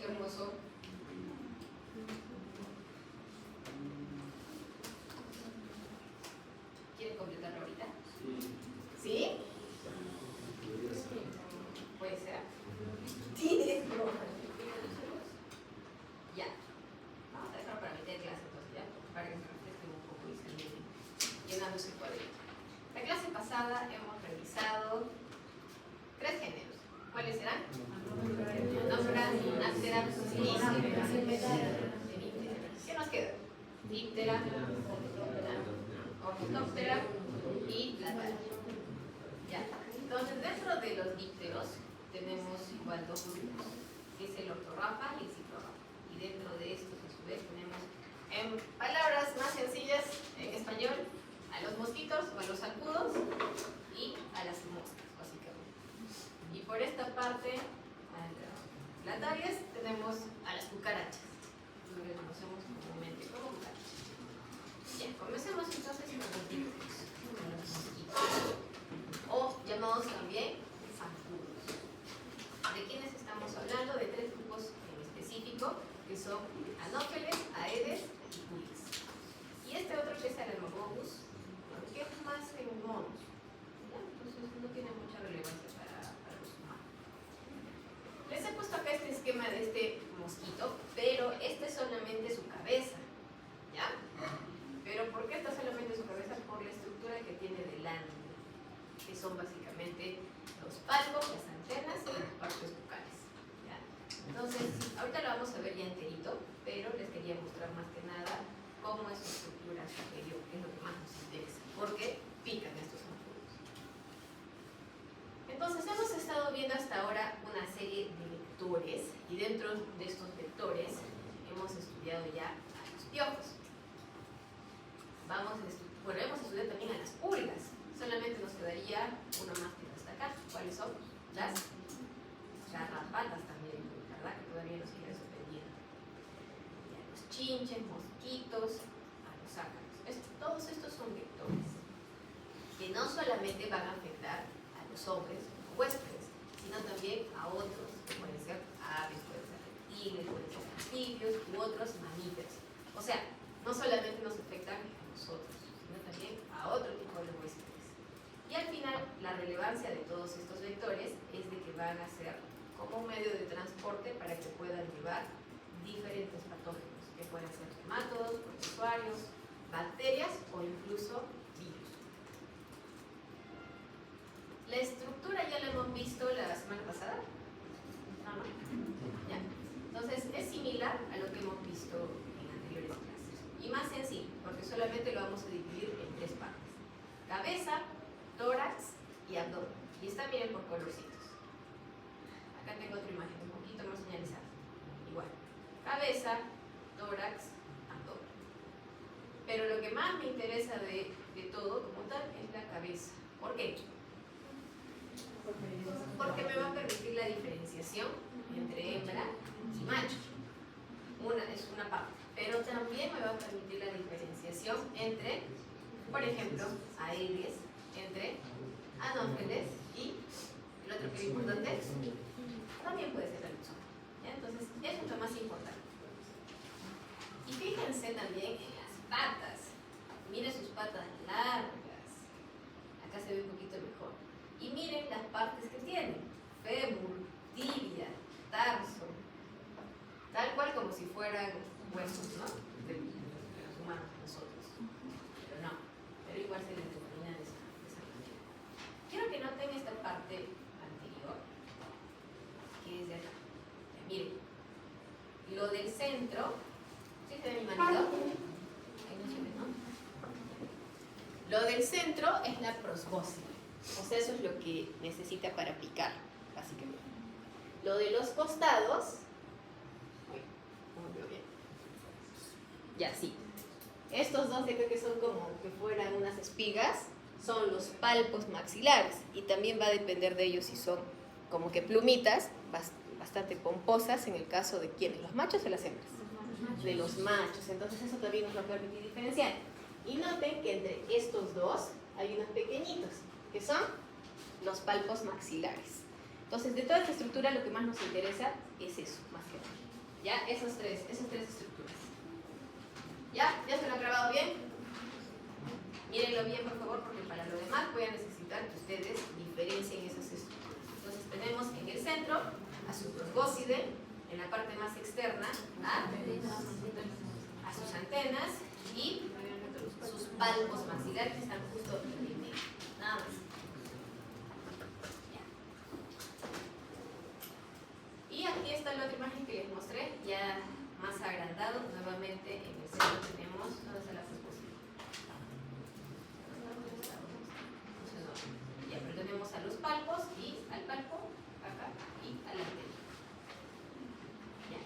qué hermoso. ¿Quieren completarlo ahorita? ¿Sí? ¿Puede ser? ¿Tienes? Ya. Vamos a dejarlo para mitad de clase entonces, ¿ya? Para que se refresquen un poco y se olviden llenando ese cuadrito. La clase pasada hemos revisado 3 géneros. ¿Cuáles serán? Anófora, Monoptera y Semiptera. ¿Qué nos queda? Díptera, Ornitóptera y Platanea. Ya. Entonces, dentro de los dípteros tenemos igual 2 grupos, que es el ortorrapa y el ciclorrapa. Y dentro de estos, a su vez, tenemos, en palabras más sencillas en español, a los mosquitos o a los zancudos y a las moscas, básicamente. Y por esta parte, planetarias, tenemos a las cucarachas, lo que conocemos comúnmente como cucarachas. Bien, comencemos entonces con los dípteros, con los mosquitos, o llamados también zancudos. ¿De quiénes estamos hablando? De 3 grupos en específico, que son Anopheles, Aedes y Culis. Y este otro que es Aeromogus, que es más en monos, ¿ya? Entonces no tiene mucha relevancia para los humanos. Les he puesto acá este esquema de este mosquito, pero este es solamente su cabeza, ¿ya? Pero ¿por qué está solamente su cabeza? Por la estructura que tiene delante, que son básicamente los palpos, las antenas y las partes bucales, ¿ya? Entonces, ahorita lo vamos a ver ya enterito, pero les quería mostrar más que nada cómo es su estructura superior, que es lo que más nos interesa, porque pican estos zancudos. Entonces, hemos estado viendo hasta ahora una serie de vectores, y dentro de estos vectores hemos estudiado ya a los piojos. Hemos estudiado también a las pulgas. Solamente nos quedaría una más que destacar. ¿Cuáles son? Las garrapatas también, ¿verdad? Que todavía nos queda eso pendiente. Y a los chinches, mosquitos, a los ácaros. Todos estos son vectores que no solamente van a afectar a los hombres o huéspedes, sino también a otros, que pueden ser aves, pueden ser reptiles, pueden ser anfibios u otros mamíferos. O sea, no solamente nos afectan a nosotros, sino también a otro tipo de huéspedes. Y al final, la relevancia de todos estos vectores es de que van a ser como un medio de transporte para que puedan llevar diferentes patógenos, que puedan ser nematodos, protozoarios, bacterias o incluso virus. La estructura ya la hemos visto la semana pasada. ¿No? Ya. Entonces, es similar a lo que hemos visto en anteriores clases. Y más sencillo, porque solamente lo vamos a dividir en 3 partes. Cabeza, tórax y abdomen. Y está bien por colorcitos. Acá tengo otra imagen un poquito más señalizada. Igual. Cabeza, tórax, abdomen. Pero lo que más me interesa de todo como tal es la cabeza. ¿Por qué? Porque me va a permitir la diferenciación entre hembra y macho. Es una parte. Pero también me va a permitir la diferenciación entre, por ejemplo, Aedes, entre Anopheles y el otro que es importante también puede ser el Luxón. Entonces, eso es lo más importante. Y fíjense también en las patas. Miren sus patas largas. Acá se ve un poquito mejor. Y miren las partes que tienen: fémur, tibia, tarso, tal cual como si fueran huesos, ¿no? De los humanos, nosotros. Pero no, pero igual se les denomina de esa manera. Quiero que noten esta parte anterior, que es de acá. Ya, miren, lo del centro, ¿sí se ve mi manito? Ahí no se ve, ¿no? Lo del centro es la prosbóscide. O sea, eso es lo que necesita para picar, básicamente. Lo de los costados, ya sí. Estos dos de acá que son como que fueran unas espigas, son los palpos maxilares. Y también va a depender de ellos si son como que plumitas, bastante pomposas, en el caso de ¿quiénes? ¿Los machos o las hembras? De los machos. Entonces eso también nos va a permitir diferenciar. Y noten que entre estos dos hay unos pequeñitos, que son los palpos maxilares. Entonces, de toda esta estructura lo que más nos interesa es eso, más que nada. Ya, esas tres estructuras. ¿Ya? ¿Ya se lo han grabado bien? Mírenlo bien, por favor, porque para lo demás voy a necesitar que ustedes diferencien esas estructuras. Entonces tenemos en el centro a su troncócide, en la parte más externa a sus antenas y sus palpos maxilares que están justo en el medio. Nada más. Ya. Y aquí está la otra imagen que les mostré, ya más agrandado. Nuevamente en el centro tenemos, ¿dónde está la posible? Ya, pero tenemos a los palpos y al palpo acá y a la antena.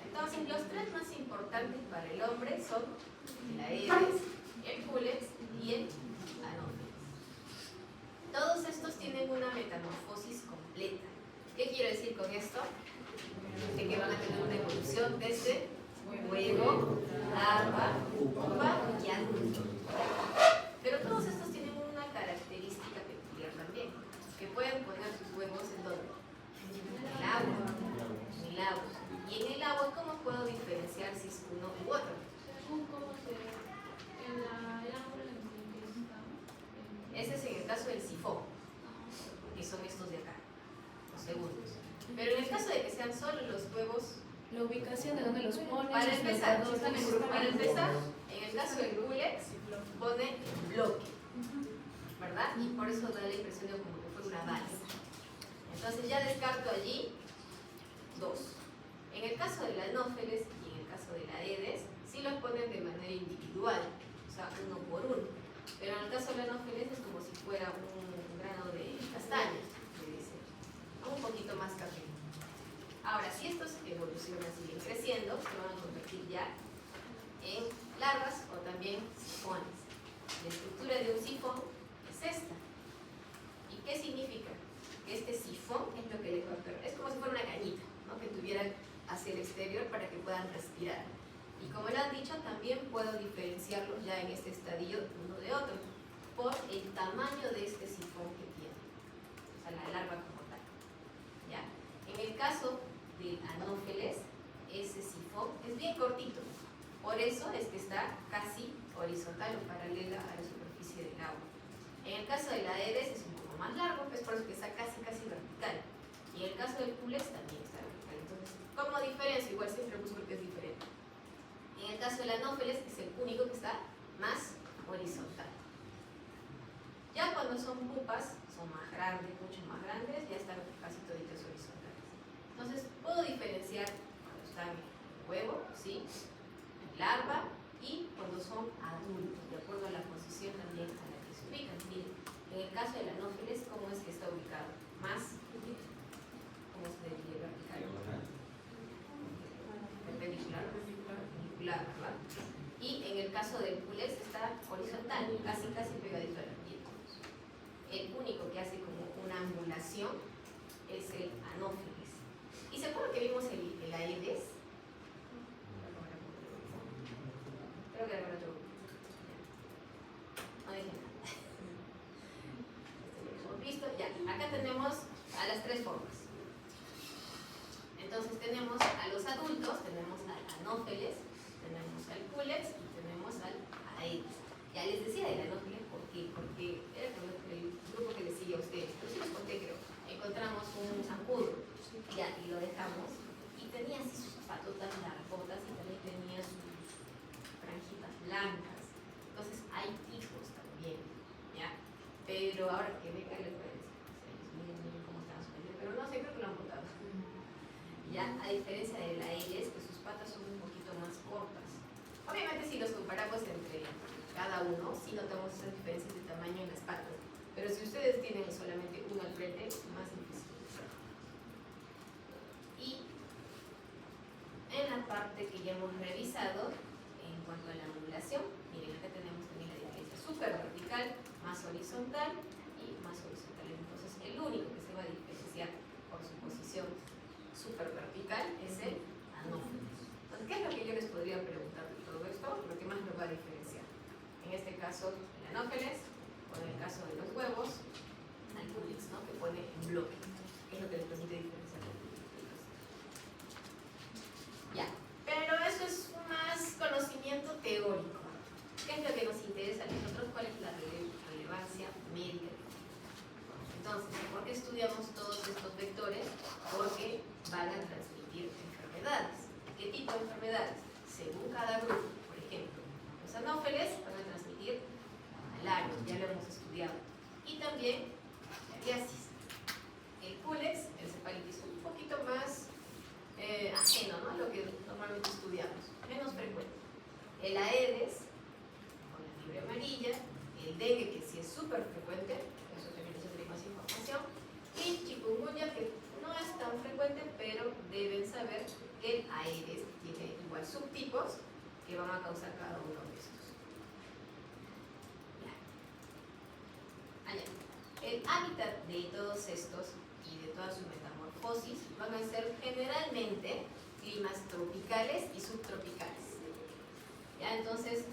Entonces, los tres más importantes para el hombre son el aedes, el culex y el anófeles. Todos estos tienen una metamorfosis completa. ¿Qué quiero decir con esto? De que van a tener una evolución desde huevo, larva, pupa y adulto. Pero todos estos tienen una característica peculiar también, que pueden poner sus huevos en donde? En el agua. En el agua. Y en el agua, ¿cómo puedo diferenciar si es uno u otro? Según cómo se ve en el ángulo en el que está. Ese es en el caso del sifón, que son estos de acá, los segundos. Pero en el caso de que sean solo los huevos, la ubicación de donde los pones. para empezar, en el caso del culex, pone bloque, ¿verdad? Y por eso da la impresión de como que fue una balsa. Entonces ya descarto allí dos. En el caso del anófeles y en el caso de la aedes, sí los ponen de manera individual, o sea, uno por uno. Pero en el caso del anófeles es como si fuera un grano de castaña, se dice, un poquito más café. Ahora, si estos evolucionan, siguen creciendo, se van a convertir ya en larvas o también sifones. La estructura de un sifón es esta. ¿Y qué significa? Que este sifón es lo que le va a permitir, es como si fuera una cañita, ¿no? Que tuvieran hacia el exterior para que puedan respirar. Y como le han dicho, también puedo diferenciarlos ya en este estadio uno de otro por el tamaño de este sifón que tiene, o sea, la larva como tal. ¿Ya? En el caso del anófeles, ese sifón es bien cortito, por eso es que está casi horizontal o paralela a la superficie del agua. En el caso de la aedes es un poco más largo, es por eso que está casi vertical. Y en el caso del culex también está vertical. Entonces, ¿cómo diferencio? Igual siempre busco que es diferente. En el caso del anófeles es el único que está más horizontal. Ya cuando son pupas, son más grandes, mucho más grandes, ya están casi toditos horizontales. Entonces, puedo diferenciar cuando están en huevo, ¿sí? En larva, y cuando son adultos, de acuerdo a la posición también a la que se ubican. Miren, en el caso del anófeles, ¿cómo es que está ubicado? Más, ¿cómo se diría vertical? Perpendicular, ¿verdad? Y en el caso del culex está horizontal, casi pegadito a la piel. El único que hace como una angulación es el anófeles. ¿Y se acuerdan que vimos el aedes? Creo que era con otro grupo. No dije nada. Lo hemos visto. Ya, acá tenemos a las tres formas. Entonces tenemos a los adultos, tenemos al anófeles, tenemos al culex y tenemos al aedes. Ya les decía del anófeles, ¿por qué? Porque era con el grupo que les sigue a ustedes. Pero sí les conté, creo. Encontramos un zancudo, ya, y lo dejamos. Y tenía así sus patotas largotas y también tenía sus franjitas blancas. Entonces hay tipos también, ¿ya? Pero ahora que venga les voy a decir, miren cómo están sus franjitas. Pero no sé, creo que lo han botado. Ya, a diferencia de la aedes, que sus patas son un poquito más cortas. Obviamente si los comparamos entre cada uno, sí notamos esas diferencias de tamaño en las patas. Pero si ustedes tienen solamente uno al frente, es más difícil. Y en la parte que ya hemos revisado, en cuanto a la angulación, miren, acá tenemos también la diferencia súper vertical, más horizontal y más horizontal. Entonces, el único que se va a diferenciar por su posición súper vertical es el anófeles. Entonces, ¿qué es lo que yo les podría preguntar de todo esto? Lo que más nos va a diferenciar. En este caso, el anófeles, o en el caso de los huevos, al culex, ¿no? Que pone en bloque, que es lo que les permite diferenciar. Ya, estudiamos todos estos vectores? Porque van a transmitir enfermedades. ¿Qué tipo de enfermedades? Según cada grupo. Por ejemplo, los anófeles van a transmitir malaria, ya lo hemos estudiado. Y también psoriasis. El culex, encefalitis, un poquito más ajeno, ¿no?, a lo que normalmente estudiamos, menos frecuente. El Aedes, con la fiebre amarilla, el dengue, que sí es súper frecuente, eso también les daré más información, y chikungunya, que no es tan frecuente, pero deben saber que el Aedes tiene igual subtipos que van a causar cada uno de estos. Ya. Allá. El hábitat de todos estos y de toda su metamorfosis van a ser generalmente climas tropicales y subtropicales. ¿Ya? Entonces,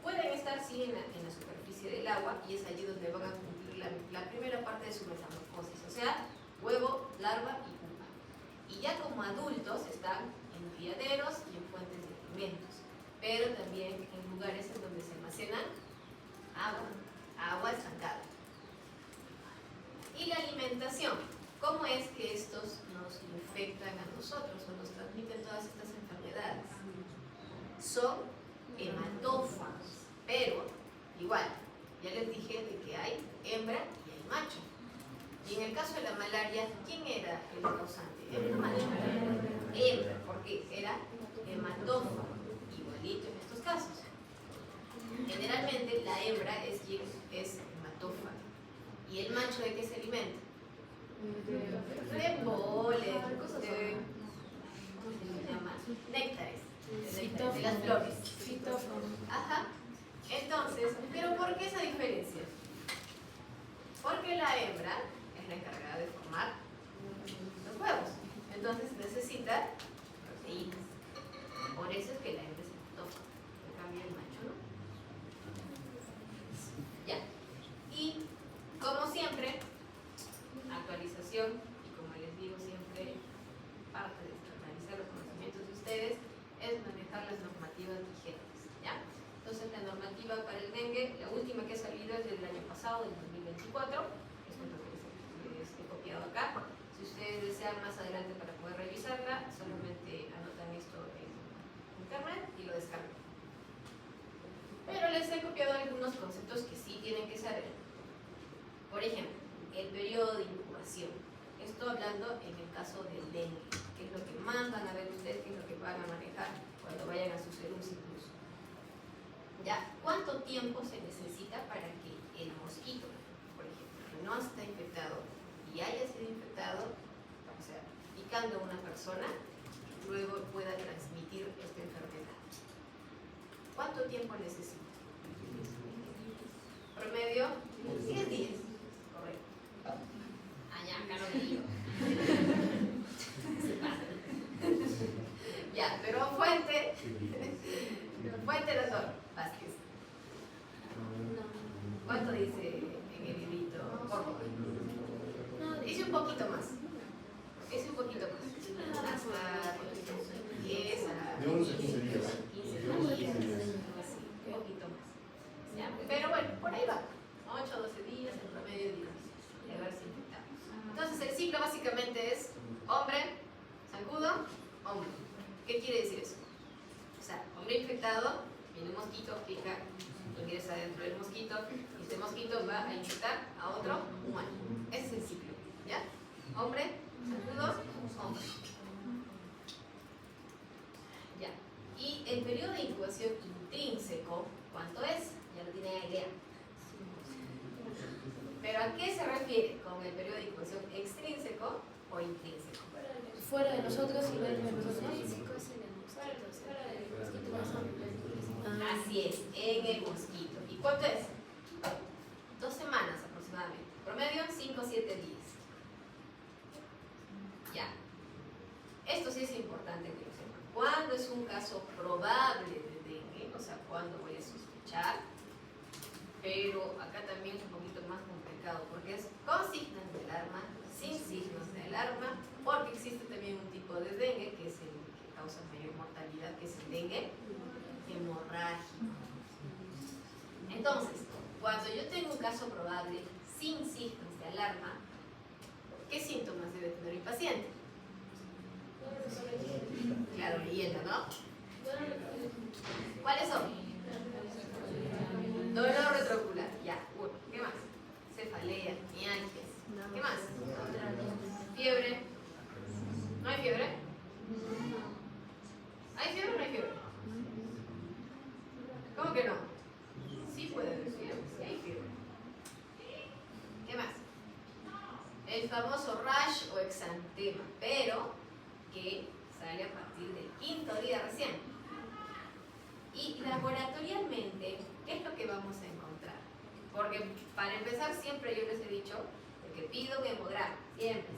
pueden estar sí en la superficie del agua, y es allí donde van a cumplir la primera parte de su metamorfosis, o sea, huevo, larva y pupa. Y ya como adultos están en criaderos y en fuentes de alimentos, pero también en lugares en donde se almacena agua estancada. Y la alimentación, ¿cómo es que estos nos infectan a nosotros o nos transmiten todas estas enfermedades? Son hematófagos, pero igual, ya les dije de que hay hembra y hay macho. Y en el caso de la malaria, ¿quién era el causante? ¿Hembra o macho? Hembra, porque era hematófago, igualito en estos casos. Generalmente la hembra es quien es hematófaga. ¿Y el macho de qué se alimenta? De polen, ¿cómo se llama? Néctares, de las flores. Ajá. Entonces, ¿pero por qué esa diferencia? Porque la hembra es la encargada de formar los huevos. Entonces necesita proteínas. Por eso es que la hembra es hematófaga. En cambio el macho no. Ya. Y como siempre, actualización, y como les digo siempre, parte de actualizar los conocimientos de ustedes es manejar las normativas vigentes, ¿ya? Entonces la normativa para el dengue, la última que ha salido es del año pasado, del 2024, esto es lo que les he copiado acá. Si ustedes desean más adelante para poder revisarla, solamente anotan esto en internet y lo descargan. Pero les he copiado algunos conceptos que sí tienen que saber. Por ejemplo, el periodo de incubación. Estoy hablando en el caso del dengue, que es lo que más van a ver ustedes, que es lo que van a manejar cuando vayan a suceder un incluso. ¿Ya? ¿Cuánto tiempo se necesita para que el mosquito, por ejemplo, que no está infectado y haya sido infectado, o sea, picando a una persona, luego pueda transmitir esta enfermedad? ¿Cuánto tiempo necesita? Promedio, 10 días. Correcto. Allá, acá no digo. Se pasa. Ya, pero fuente, doctor Vázquez. ¿Cuánto dice en el librito? Por favor. Dice un poquito más. Dice un poquito más. Hasta 10 a 15 días. Un poquito más. ¿Ya? Pero bueno, por ahí va. 8 o 12 días, en promedio de haberse infectado. Entonces el ciclo básicamente es hombre, zancudo, hombre. ¿Qué quiere decir eso? O sea, hombre infectado, viene un mosquito, pica, ingresa dentro del mosquito, y este mosquito va a infectar a otro humano. Ese es el ciclo, ¿ya? Hombre, zancudo, hombre. Ya. Y el periodo de incubación intrínseco, ¿cuánto es? Ya lo tienen idea. ¿Pero a qué se refiere con el periodo de incubación extrínseco o intrínseco? Fuera de nosotros y dentro de nosotros. Así es, en el mosquito. ¿Y cuánto es? 2 semanas aproximadamente. Promedio 5 o 7 días. Ya. Esto sí es importante que lo sepan. ¿Cuándo es un caso probable de dengue? O sea, ¿cuándo voy a sospechar? Pero acá también es un poquito más complicado porque es con signos de alarma, sin signos de alarma, porque existe también un tipo de dengue que es el que causa mayor mortalidad, que es el dengue hemorrágico. Entonces, cuando yo tengo un caso probable sin signos de alarma, ¿qué síntomas debe tener el paciente? Claro, leyendo, ¿no? ¿Cuáles son? Dolor retroocular, ya, uno. ¿Qué más? Cefalea, mialgias. ¿Qué más? Fiebre. ¿No hay fiebre? ¿Hay fiebre o no hay fiebre? ¿Cómo que no? Sí puede haber fiebre, sí hay fiebre. ¿Qué más? El famoso rash o exantema, pero que sale a partir del 5.º día recién. Y laboratorialmente, ¿qué es lo que vamos a encontrar? Porque para empezar siempre yo les he dicho que pido un hemograma, siempre.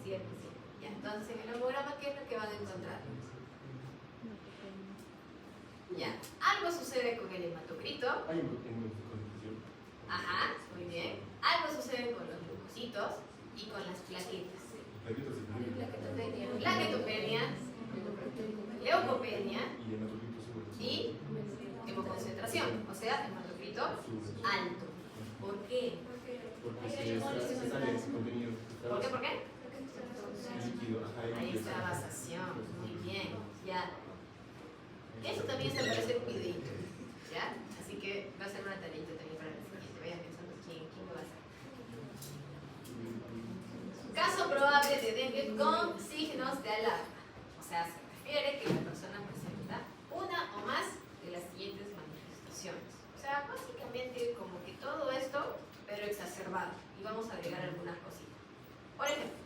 Ya, entonces en el hemograma, ¿qué es lo que van a encontrar? Ya, algo sucede con el hematocrito. Hay hematocrito. Ajá, muy bien. Algo sucede con los leucocitos y con las plaquetas. Plaquetopenia, leucopenia y hemoconcentración, o sea, hematocrito alto. ¿Por qué? Porque se sale ese contenido. ¿Por qué? Líquido, ajá, Ahí está la vasación, muy bien, ya. Eso también se parece un videito, ¿ya? Así que va a ser una tareita también para el siguiente. Vayan pensando quién lo va a hacer. Caso probable de dengue con signos de alarma. O sea, se refiere que la persona presenta una o más de las siguientes manifestaciones. O sea, básicamente como que todo esto, pero exacerbado. Y vamos a agregar algunas cositas. Por ejemplo,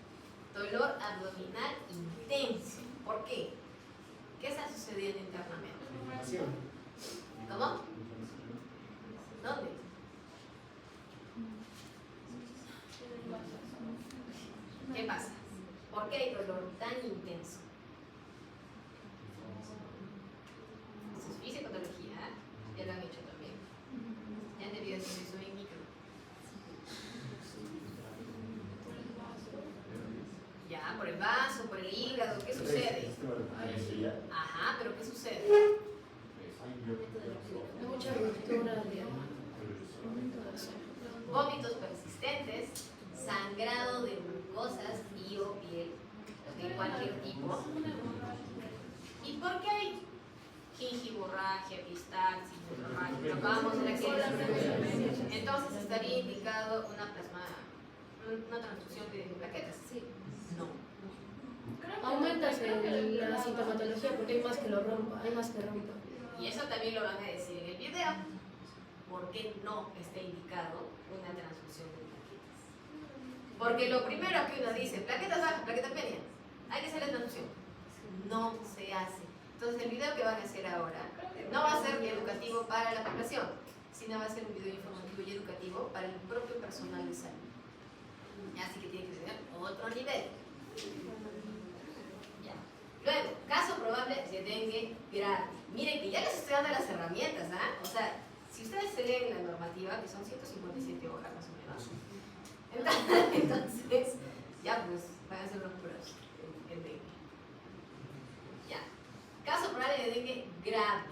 dolor abdominal intenso. ¿Por qué? ¿Qué está sucediendo internamente? ¿Cómo? ¿Dónde? ¿Qué pasa? ¿Por qué hay dolor tan intenso? Eso es fisiopatología, ya lo han hecho también. Ya han debido decir eso en micro. Ya, por el vaso, por el hígado, ¿qué sucede? Ajá, pero ¿qué sucede? Mucha ruptura de Vómitos persistentes, sangrado de mucosas y o piel de cualquier tipo. ¿Y por qué hay gingivorragia, epistaxis, hemorragia? Acabamos de la entonces estaría indicado una transfusión de plaquetas. Sí. No. Aumenta la sintomatología porque hay más que lo rompa, hay más que rompa. Y eso también lo van a decir en el video. ¿Por qué no está indicado una transfusión de plaquetas? Porque lo primero que uno dice, plaquetas bajas, plaquetas medias, hay que hacer la transfusión. No se hace. Entonces el video que van a hacer ahora no va a ser educativo para la población, sino va a ser un video informativo y educativo para el propio personal de salud. Así que tiene que tener otro nivel. Ya. Luego, caso probable de dengue grave. Miren que ya les estoy dando las herramientas, ¿ah? O sea, si ustedes se leen la normativa, que son 157 hojas más o menos, entonces ya pues van a ser unos puros en dengue. Ya. Caso probable de dengue grave.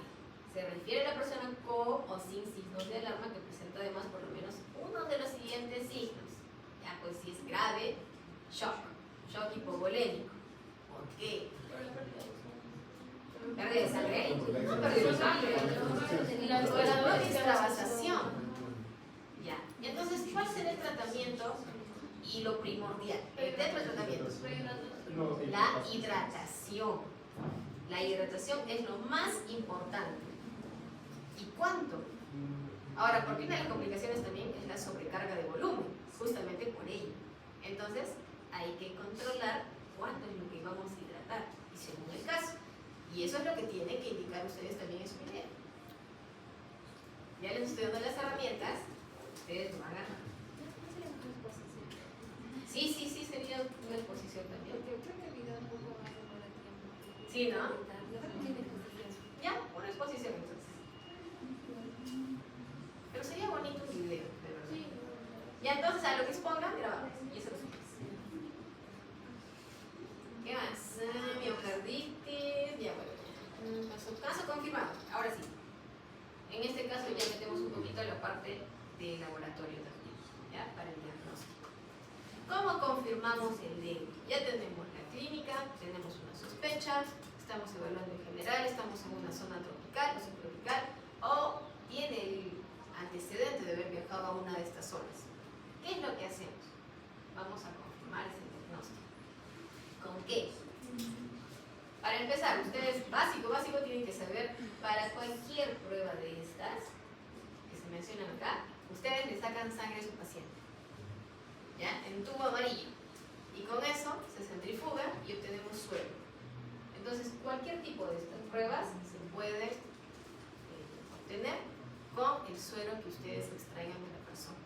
Se refiere a la persona con o sin signos de alarma que presenta además por lo menos uno de los siguientes signos. Ya, pues si es grave, shock hipovolémico. ¿Por qué? ¿Pérdida de sangre? No pérdida de sangre. La extravasación. Ya. Entonces, ¿cuál será el tratamiento y lo primordial? Dentro del tratamiento. La hidratación. La hidratación es lo más importante. ¿Y cuánto? Ahora, porque una de las complicaciones también es la sobrecarga de volumen, justamente por ello. Entonces, hay que controlar cuánto es lo que vamos a hidratar, y según el caso. Y eso es lo que tienen que indicar ustedes también en su video. Ya les estoy dando las herramientas, ustedes lo van a agarrar. Sí, sería una exposición también. Sí, ¿no? Ya, una exposición entonces. Pero sería bonito un video, de verdad. Sí. Ya, entonces a lo que expongan, grabamos. Y eso lo subimos. ¿Qué más? Miocarditis, ya bueno. Caso confirmado. Ahora sí. En este caso ya metemos un poquito la parte de laboratorio también, ¿ya? Para el diagnóstico. ¿Cómo confirmar? confirmamos el dengue. Ya tenemos la clínica, tenemos una sospecha, estamos evaluando en general, estamos en una zona tropical o subtropical, o tiene el antecedente de haber viajado a una de estas zonas. ¿Qué es lo que hacemos? Vamos a confirmar ese diagnóstico. ¿Con qué? Para empezar, ustedes básico tienen que saber, para cualquier prueba de estas que se mencionan acá, ustedes le sacan sangre a su paciente, ¿ya? En tubo amarillo. Y con eso se centrifuga y obtenemos suero. Entonces, cualquier tipo de estas pruebas se puede obtener con el suero que ustedes extraigan de la persona.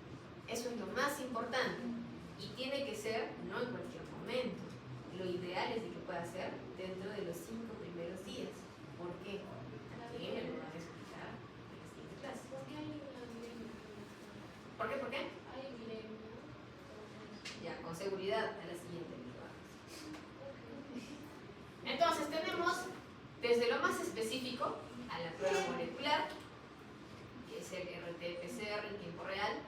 Eso es lo más importante. Y tiene que ser no en cualquier momento. Lo ideal es de que pueda ser dentro de los 5 primeros días. ¿Por qué? También me lo van a explicar en la siguiente clase. ¿Por qué hay una viremia? ¿Por qué? ¿Por qué? Hay viremia. Ya, con seguridad a la siguiente. Entonces tenemos desde lo más específico a la prueba molecular, que es el RT-PCR en tiempo real,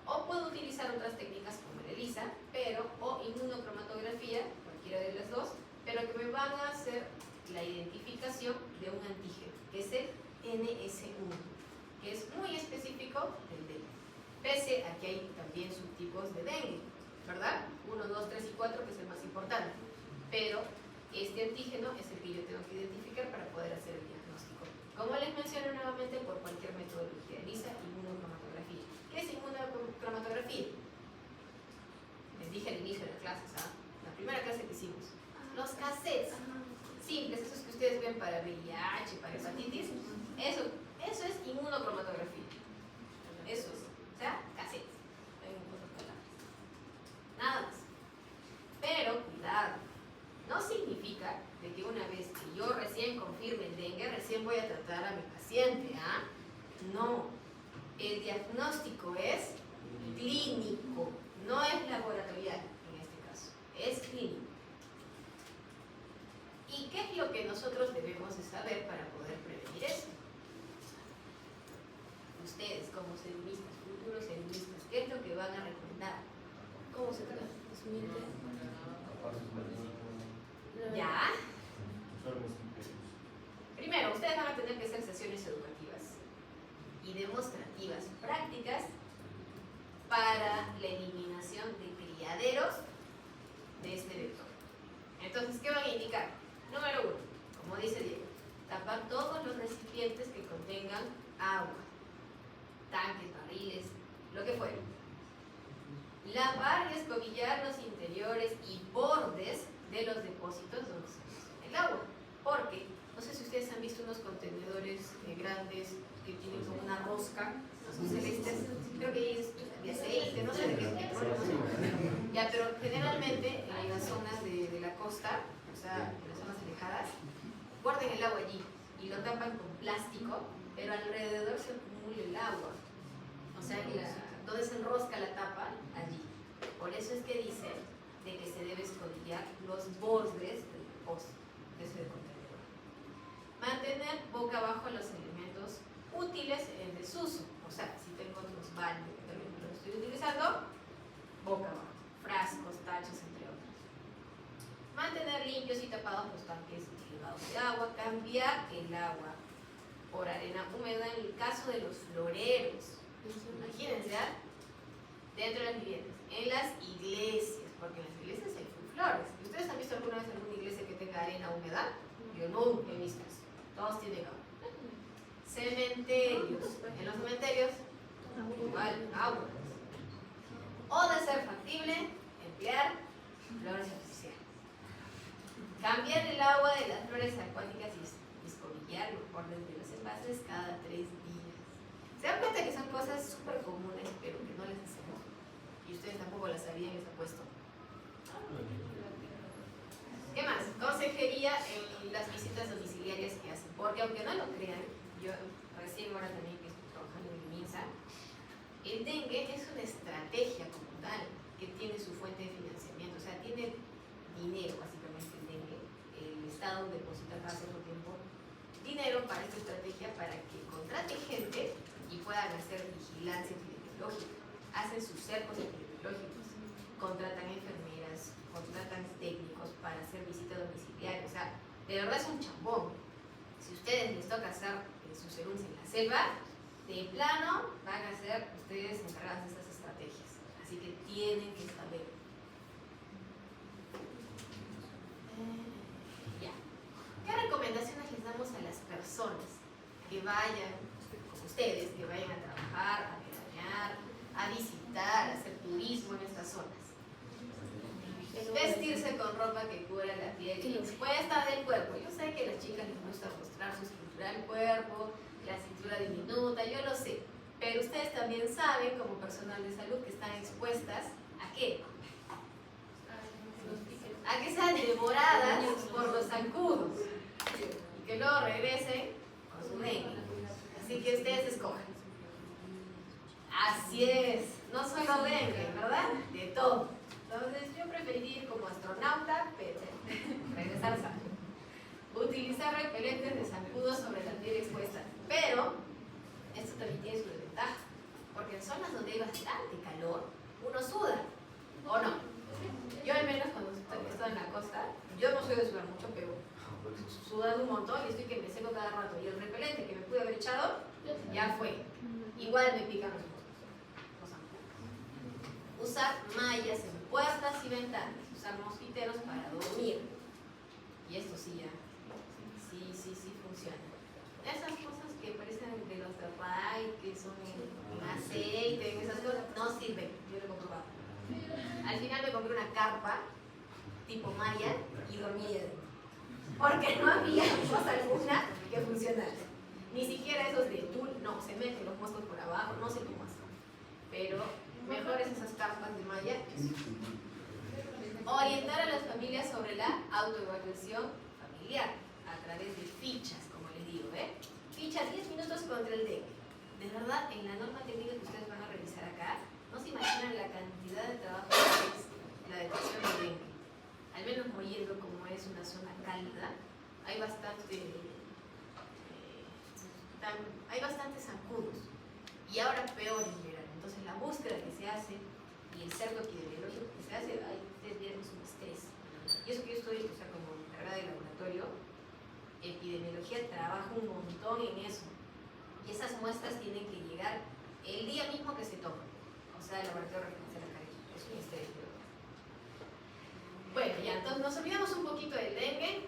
o puedo utilizar otras técnicas como el ELISA, pero o inmunocromatografía, cualquiera de las dos, pero que me van a hacer la identificación de un antígeno, que es el NS1, que es muy específico del dengue. Pese a que hay también subtipos de dengue, ¿verdad? 1, 2, 3 y 4, que es el más importante. Pero este antígeno es el que yo tengo que identificar para poder hacer el diagnóstico. Como les menciono nuevamente, por cualquier metodología, ELISA, inmunocromatografía. ¿Qué es inmunocromatografía? Les dije al inicio de las clases, ¿ah? La primera clase que hicimos. Los cassettes simples, esos que ustedes ven para VIH, para hepatitis, eso es inmunocromatografía. Eso es, o sea, cassettes. En otras palabras. Nada más. Pero, cuidado, no significa de que una vez que yo recién confirme el dengue, recién voy a tratar a mi paciente, ¿ah? No. El diagnóstico es clínico, no es laboratorial en este caso, es clínico. ¿Y qué es lo que nosotros debemos de saber para poder prevenir esto? Ustedes, como serumistas, futuros serumistas, ¿qué es lo que van a recomendar? ¿Cómo se trata? ¿Ya? Primero, ustedes van a tener que hacer sesiones educativas y demostrativas prácticas para la eliminación de criaderos de este vector. Entonces, ¿qué van a indicar? Número 1, como dice Diego, tapar todos los recipientes que contengan agua, tanques, barriles, lo que fuera. Lavar y escobillar los interiores y bordes de los depósitos donde se almacena el agua. Porque, no sé si ustedes han visto unos contenedores grandes que tienen como una rosca, no son celestes, creo que es de aceite, no sé de qué tipo, no sé. Ya, pero generalmente en las zonas de la costa, o sea, en las zonas alejadas, guarden el agua allí y lo tapan con plástico, pero alrededor se acumula el agua. O sea, donde se enrosca la tapa, allí. Por eso es que dice de que se debe escudillar los bordes del depósito de ese contenedor. Mantener boca abajo los elementos útiles en desuso. O sea, si tengo otros baños que también los estoy utilizando, boca abajo. Frascos, tachos, entre otros. Mantener limpios y tapados los tanques elevados de agua. Cambiar el agua por arena húmeda en el caso de los floreros. Imagínense, ¿eh? Dentro de las viviendas, en las iglesias, porque en las iglesias hay flores. ¿Ustedes han visto alguna vez alguna iglesia que tenga arena húmeda? Yo no he visto eso. Todos tienen agua. Cementerios. En los cementerios, igual, agua. O de ser factible, emplear flores artificiales. Cambiar el agua de las flores acuáticas y escobillar los bordes de los envases cada 3 días. Se dan cuenta que son cosas súper comunes, pero que no las hacemos. Y ustedes tampoco las sabían, les apuesto. ¿Qué más? Consejería en las visitas domiciliarias que hacen. Porque aunque no lo crean, yo recién ahora también que estoy trabajando en MINSA, el dengue es una estrategia como tal que tiene su fuente de financiamiento. O sea, tiene dinero básicamente el dengue. El Estado deposita cada cierto tiempo dinero para esta estrategia para que contraten gente y puedan hacer vigilancia epidemiológica. Hacen sus cercos epidemiológicos, contratan enfermeras, De verdad es un chambón. Si a ustedes les toca hacer sus serums en la selva, de plano van a ser ustedes encargados de estas estrategias. Así que tienen que saber. Ya. ¿Qué recomendaciones les damos a las personas que vayan, como ustedes, que vayan a trabajar, a veranear, a visitar, a hacer turismo en estas zonas? Vestirse con ropa que cubra la piel expuesta del cuerpo. Yo sé que a las chicas les gusta mostrar su cintura del cuerpo, la cintura diminuta, yo lo sé. Pero ustedes también saben, como personal de salud, que están expuestas ¿a qué? A que sean devoradas por los zancudos y que luego regresen con su dengue. Así que ustedes escojan. Así es, no solo dengue, ¿verdad? De todo. Entonces yo preferiría ir como astronauta, pero regresar sano. Utilizar repelentes de zancudos sobre la piel expuesta. Pero esto también tiene su desventaja, porque en zonas donde hay bastante calor, uno suda, ¿o no? Yo al menos cuando estoy en la costa, yo no soy de sudar mucho, pero sudando un montón y estoy que me seco cada rato. Y el repelente que me pude haber echado, ya fue. Igual me pican los zancudos. Usar mallas en puertas y ventanas, usar mosquiteros para dormir. Y esto sí ya, sí funciona. Esas cosas que parecen de los de Ray, que son en aceite, esas cosas, no sirven, yo lo he comprobado. Al final me compré una carpa tipo malla y dormí ahí adentro, porque no había cosa alguna que funcionara. Ni siquiera esos de tul, no, se meten los moscos por abajo, no sé cómo hacer. Pero mejores esas carpas de malla. Orientar a las familias sobre la autoevaluación familiar a través de fichas, como les digo, fichas 10 minutos contra el dengue. De verdad, en la norma técnica que ustedes van a revisar acá, no se imaginan la cantidad de trabajo que es la detección del dengue. Al menos Mollendo, como es una zona cálida, hay bastantes zancudos. Y ahora peor en verano. Entonces la búsqueda que se hace y el cerco epidemiológico que se hace, ustedes vieron, es un estrés. Y eso que yo estoy, como encargada de laboratorio, epidemiología trabaja un montón en eso. Y esas muestras tienen que llegar el día mismo que se toman. O sea, el laboratorio referencial académico. Es un estrés. Bueno, ya, entonces nos olvidamos un poquito del dengue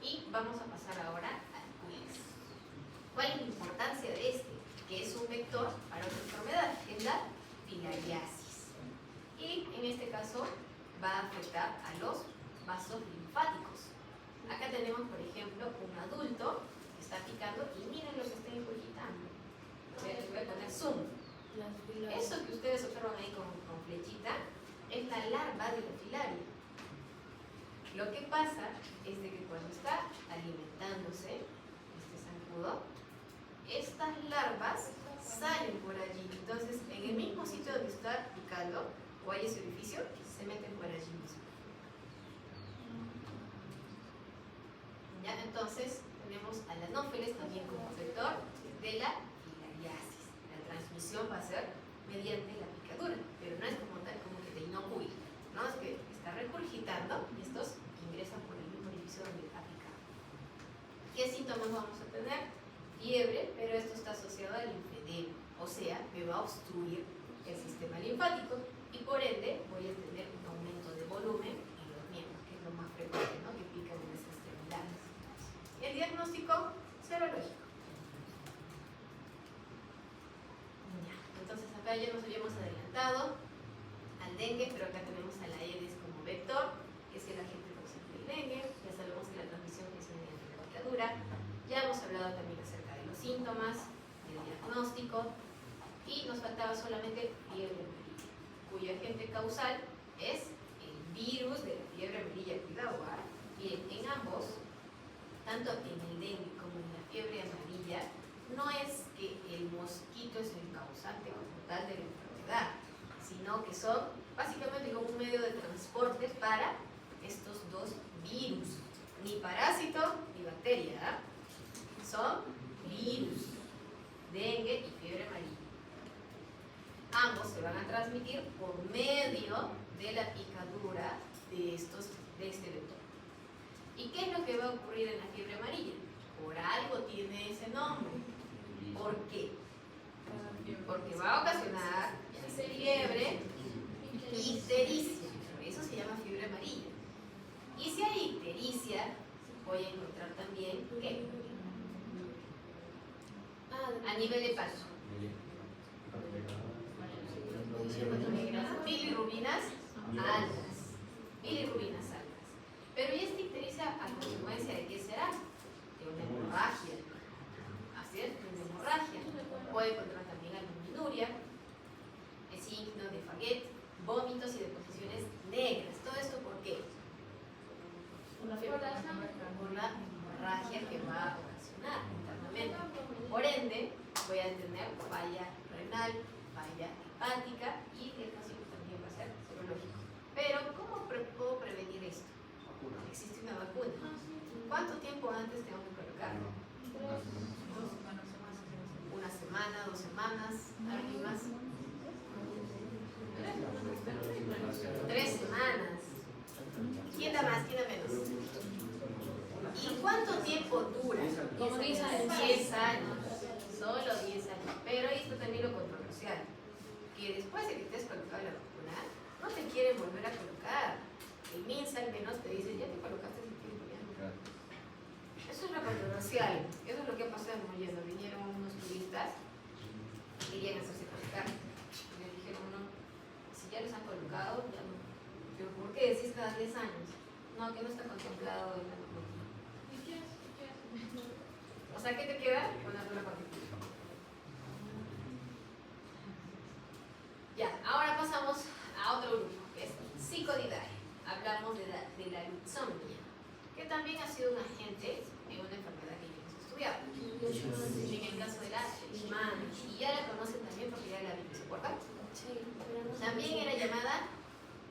y vamos a pasar ahora al quiz. ¿Cuál es la importancia de este? Que es un vector para otra enfermedad, que es la filariasis. Y en este caso va a afectar a los vasos linfáticos. Acá tenemos, por ejemplo, un adulto que está picando y miren lo que está ingurgitando. Les voy a poner zoom. Eso que ustedes observan ahí con flechita es la larva de la filaria. Lo que pasa es de que cuando está alimentándose este zancudo, estas larvas salen por allí. Entonces, en el mismo sitio donde está picando, o hay ese orificio, se meten por allí mismo. ¿Ya? Entonces, tenemos a la anófeles también como vector de la filariasis. La transmisión va a ser mediante la picadura, pero no es como tal como que te inocule, ¿no? Es que está regurgitando y estos ingresan por el mismo orificio donde está picado. ¿Qué síntomas vamos a tener? Fiebre, pero esto está asociado al linfedema, o sea, me va a obstruir el sistema linfático y por ende voy a tener un aumento de volumen en los miembros, que es lo más frecuente, ¿no? Que pican en las extremidades. El diagnóstico serológico. Ya, entonces acá ya nos habíamos adelantado al dengue, pero acá tenemos a la Aedes como vector, que es el agente causante del dengue. Ya sabemos que la transmisión es mediante la picadura. Ya hemos hablado también acerca de los síntomas, del diagnóstico, y nos faltaba solamente fiebre amarilla, cuyo agente causal es el virus de la fiebre amarilla. Cuidado, bien, en ambos, tanto en el dengue como en la fiebre amarilla, no es que el mosquito es el causante como tal de la enfermedad, sino que son básicamente como un medio de transporte para estos dos virus, ni parásito ni bacteria, son virus, dengue y fiebre amarilla. Ambos se van a transmitir por medio de la picadura de este vector. ¿Y qué es lo que va a ocurrir en la fiebre amarilla? Por algo tiene ese nombre. ¿Por qué? Porque va a ocasionar fiebre ictericia. Por eso se llama fiebre amarilla. Y si hay ictericia, voy a encontrar también ¿qué? A nivel hepático. Bilirrubinas altas. Bilirrubinas altas. Pero ¿y esta ictericia a consecuencia de qué será? De una hemorragia. ¿Así es? De una hemorragia. Puede encontrar también albuminuria, signo de Faguet, vómitos y deposiciones negras. ¿Todo esto por qué? Por la hemorragia que va a ocasionar internamente. Por ende, voy a tener falla renal, falla hepática y el caso también va a ser serológico. Pero, ¿cómo puedo prevenir esto? Existe una vacuna. ¿Cuánto tiempo antes tengo que colocarlo? Una semana, 2 semanas, ¿alguien más? 3 semanas. ¿Quién da más? ¿Quién da menos? ¿Y cuánto tiempo dura? Como 10 años. 10 años. Solo 10 años. Pero esto también lo controversial. Que después de que te has colocado la vacuna, no te quieren volver a colocar. El MINSA al menos te dice, ya te colocaste hace tiempo ya. Eso es lo controversial. Eso es lo que ha pasado en Mollendo. Vinieron unos turistas que querían hacerse colocar. Y le dijeron, no, si ya les han colocado, ya no. ¿Pero por qué decís cada 10 años? No, que no está contemplado en la normativa. ¿Y qué es? O sea, ¿qué te queda? Ponerte una partícula. Ya, ahora pasamos a otro grupo, que es psicodidae. Hablamos de la luxemia, que también ha sido un agente en una enfermedad que ya hemos estudiado. En el caso de la Leishman, y ya la conocen también porque ya la vimos, ¿se acuerdan? Sí, pero no sé. También era llamada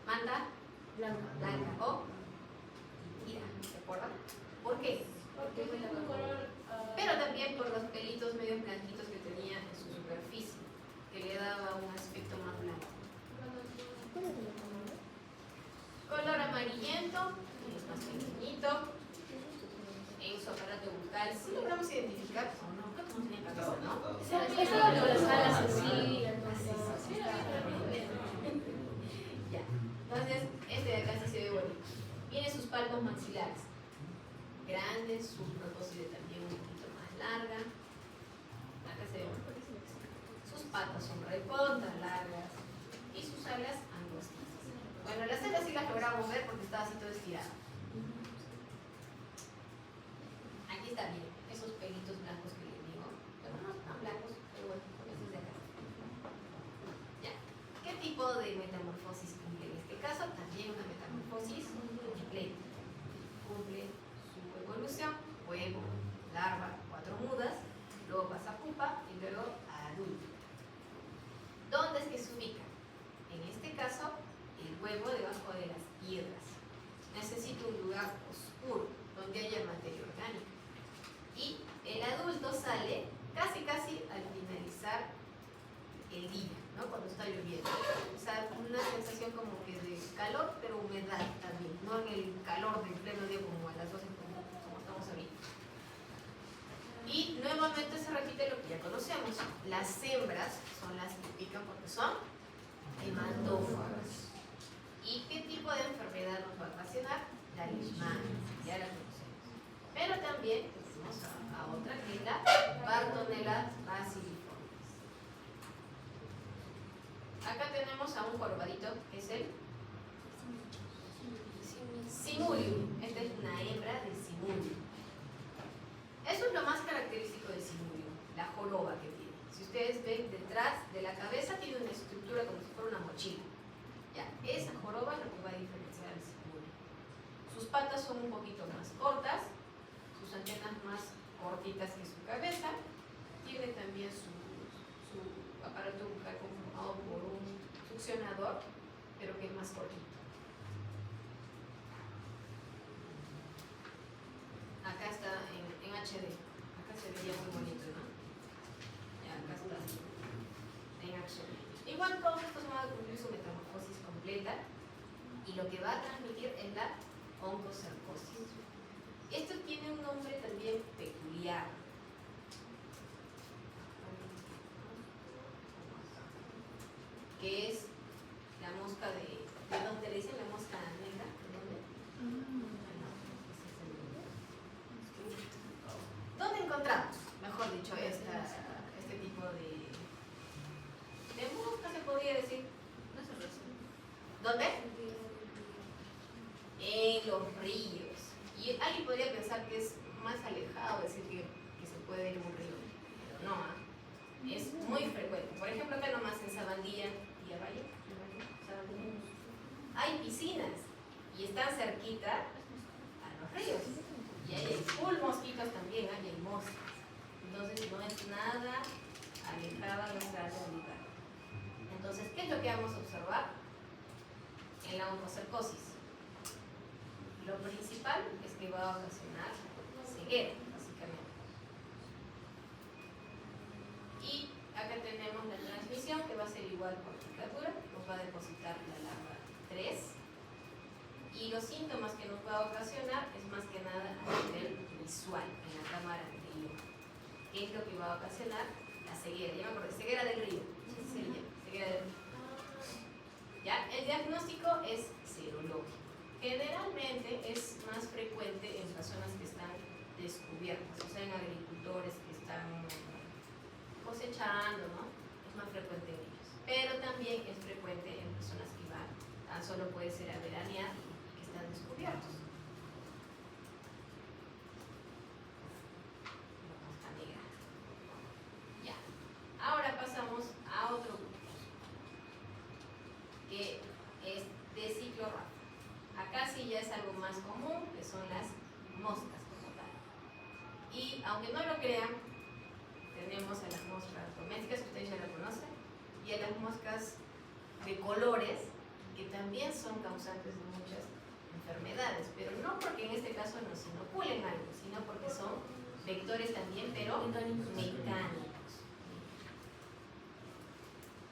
manta blanca o ira, ¿se acuerdan? ¿Por qué? Porque es un color. Pero también por los pelitos medio blanquitos que tenía en su superficie, que le daba un aspecto más blanco. Color amarillento, es más pequeñito, en su aparato bucal, si logramos identificar o no, creo que no tenía cabeza, ¿no? Estaba con las alas así, Ya, entonces este de acá sí se ve bonito. Tiene sus palpos maxilares grandes, su probóscide también un poquito más larga. Acá se ve mejor. Sus patas son recontra largas y sus alas angostitas. Bueno, las alas sí las logramos ver porque estaba así todo estirado. Aquí está, miren, esos pelitos blancos que les digo. Pero no están blancos, pero bueno, con esos de acá. Ya. ¿Qué tipo de metamorfosis cumple en este caso? También una metamorfosis completa. Cumple su evolución, huevo, larva, 4 mudas, luego pasa a pupa y luego a adulto. ¿Dónde es que se ubica? En este caso, el huevo debajo de las piedras. Necesita un lugar oscuro, donde haya materia orgánica. Y el adulto sale casi al finalizar el día, ¿no? Cuando está lloviendo. O sea, una sensación como que de calor, pero humedad también, no en el calor del pleno día como a las 12 como estamos ahorita. Y nuevamente se repite lo que ya conocemos. Las hembras son las que pican porque son hematófagas. ¿Y qué tipo de enfermedad nos va a ocasionar? La Leishman, ya la conocemos. Pero también tenemos a otra que es la Bartonella bacilliformis. Acá tenemos a un jorobadito que es el Simulium. Esta es una hembra de Simulium. Eso es lo más característico del Simulium, la joroba que tiene. Si ustedes ven detrás de la cabeza tiene una estructura como si fuera una mochila. Ya, esa joroba es lo que va a diferenciar al Simulium. Sus patas son un poquito más cortas, sus antenas más cortitas que su cabeza. Tiene también su aparato bucal conformado por un succionador, pero que es más cortito. Acá está en HD. Acá se veía muy bonito, ¿no? Ya, acá está en HD. Igual todos estos van a cumplir su metamorfosis completa y lo que va a transmitir es la oncocercosis. Esto tiene un nombre también peculiar. Que es la mosca ¿de dónde le dicen la mosca negra? ¿De dónde? ¿Dónde encontramos, mejor dicho, este tipo de mosca, se podría decir? ¿Dónde? En los ríos. Y alguien podría pensar que es más alejado decir que se puede ir a un río, pero no, es muy frecuente. Por ejemplo, acá nomás en Sabandía y Valle, hay piscinas y están cerquita a los ríos. Y ahí hay full mosquitos también, y hay moscas. Entonces no es nada alejada nuestra realidad. Entonces, ¿qué es lo que vamos a observar? En la oncocercosis. Lo principal es que va a ocasionar ceguera, básicamente. Y acá tenemos la transmisión, que va a ser igual por temperatura, nos va a depositar la larva 3. Y los síntomas que nos va a ocasionar es más que nada a nivel visual, en la cámara anterior. ¿Qué es lo que va a ocasionar? La ceguera. Ya me acordé, ceguera del río. Ceguera del río. ¿Ya? El diagnóstico es serológico. Generalmente es más frecuente en personas que están descubiertas, o sea, en agricultores que están cosechando, ¿no? Es más frecuente en ellos. Pero también es frecuente en personas que van, tan solo puede ser a veranear y que están descubiertos. Mosca negra. Ya. Ahora pasamos a otro grupo, que es deciclorrafa. Acá sí ya es algo más común, que son las moscas como tal. Y aunque no lo crean, tenemos a las moscas domésticas, que ustedes ya la conocen, y a las moscas de colores, que también son causantes de muchas enfermedades, pero no porque en este caso nos inoculen algo, sino porque son vectores también, pero mecánicos.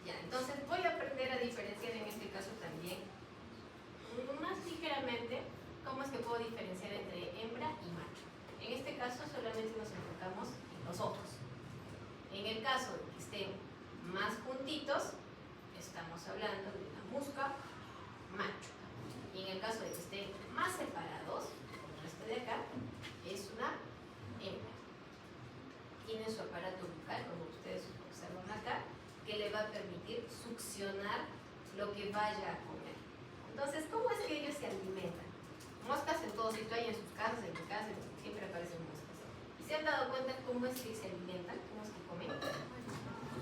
Ya, entonces voy a aprender a diferenciar en este caso también más ligeramente cómo es que puedo diferenciar entre hembra y macho. En este caso solamente nos enfocamos en los ojos. En el caso de que estén más juntitos, estamos hablando de una musca macho. Y en el caso de que estén más separados, como este de acá, es una hembra. Tiene su aparato bucal, como ustedes observan acá, que le va a permitir succionar lo que vaya a comer. Entonces, ¿cómo es que ellos se alimentan? Moscas en todo sitio, hay en sus casas, en mi casa, siempre aparecen moscas. ¿Y se han dado cuenta cómo es que se alimentan? ¿Cómo es que comen?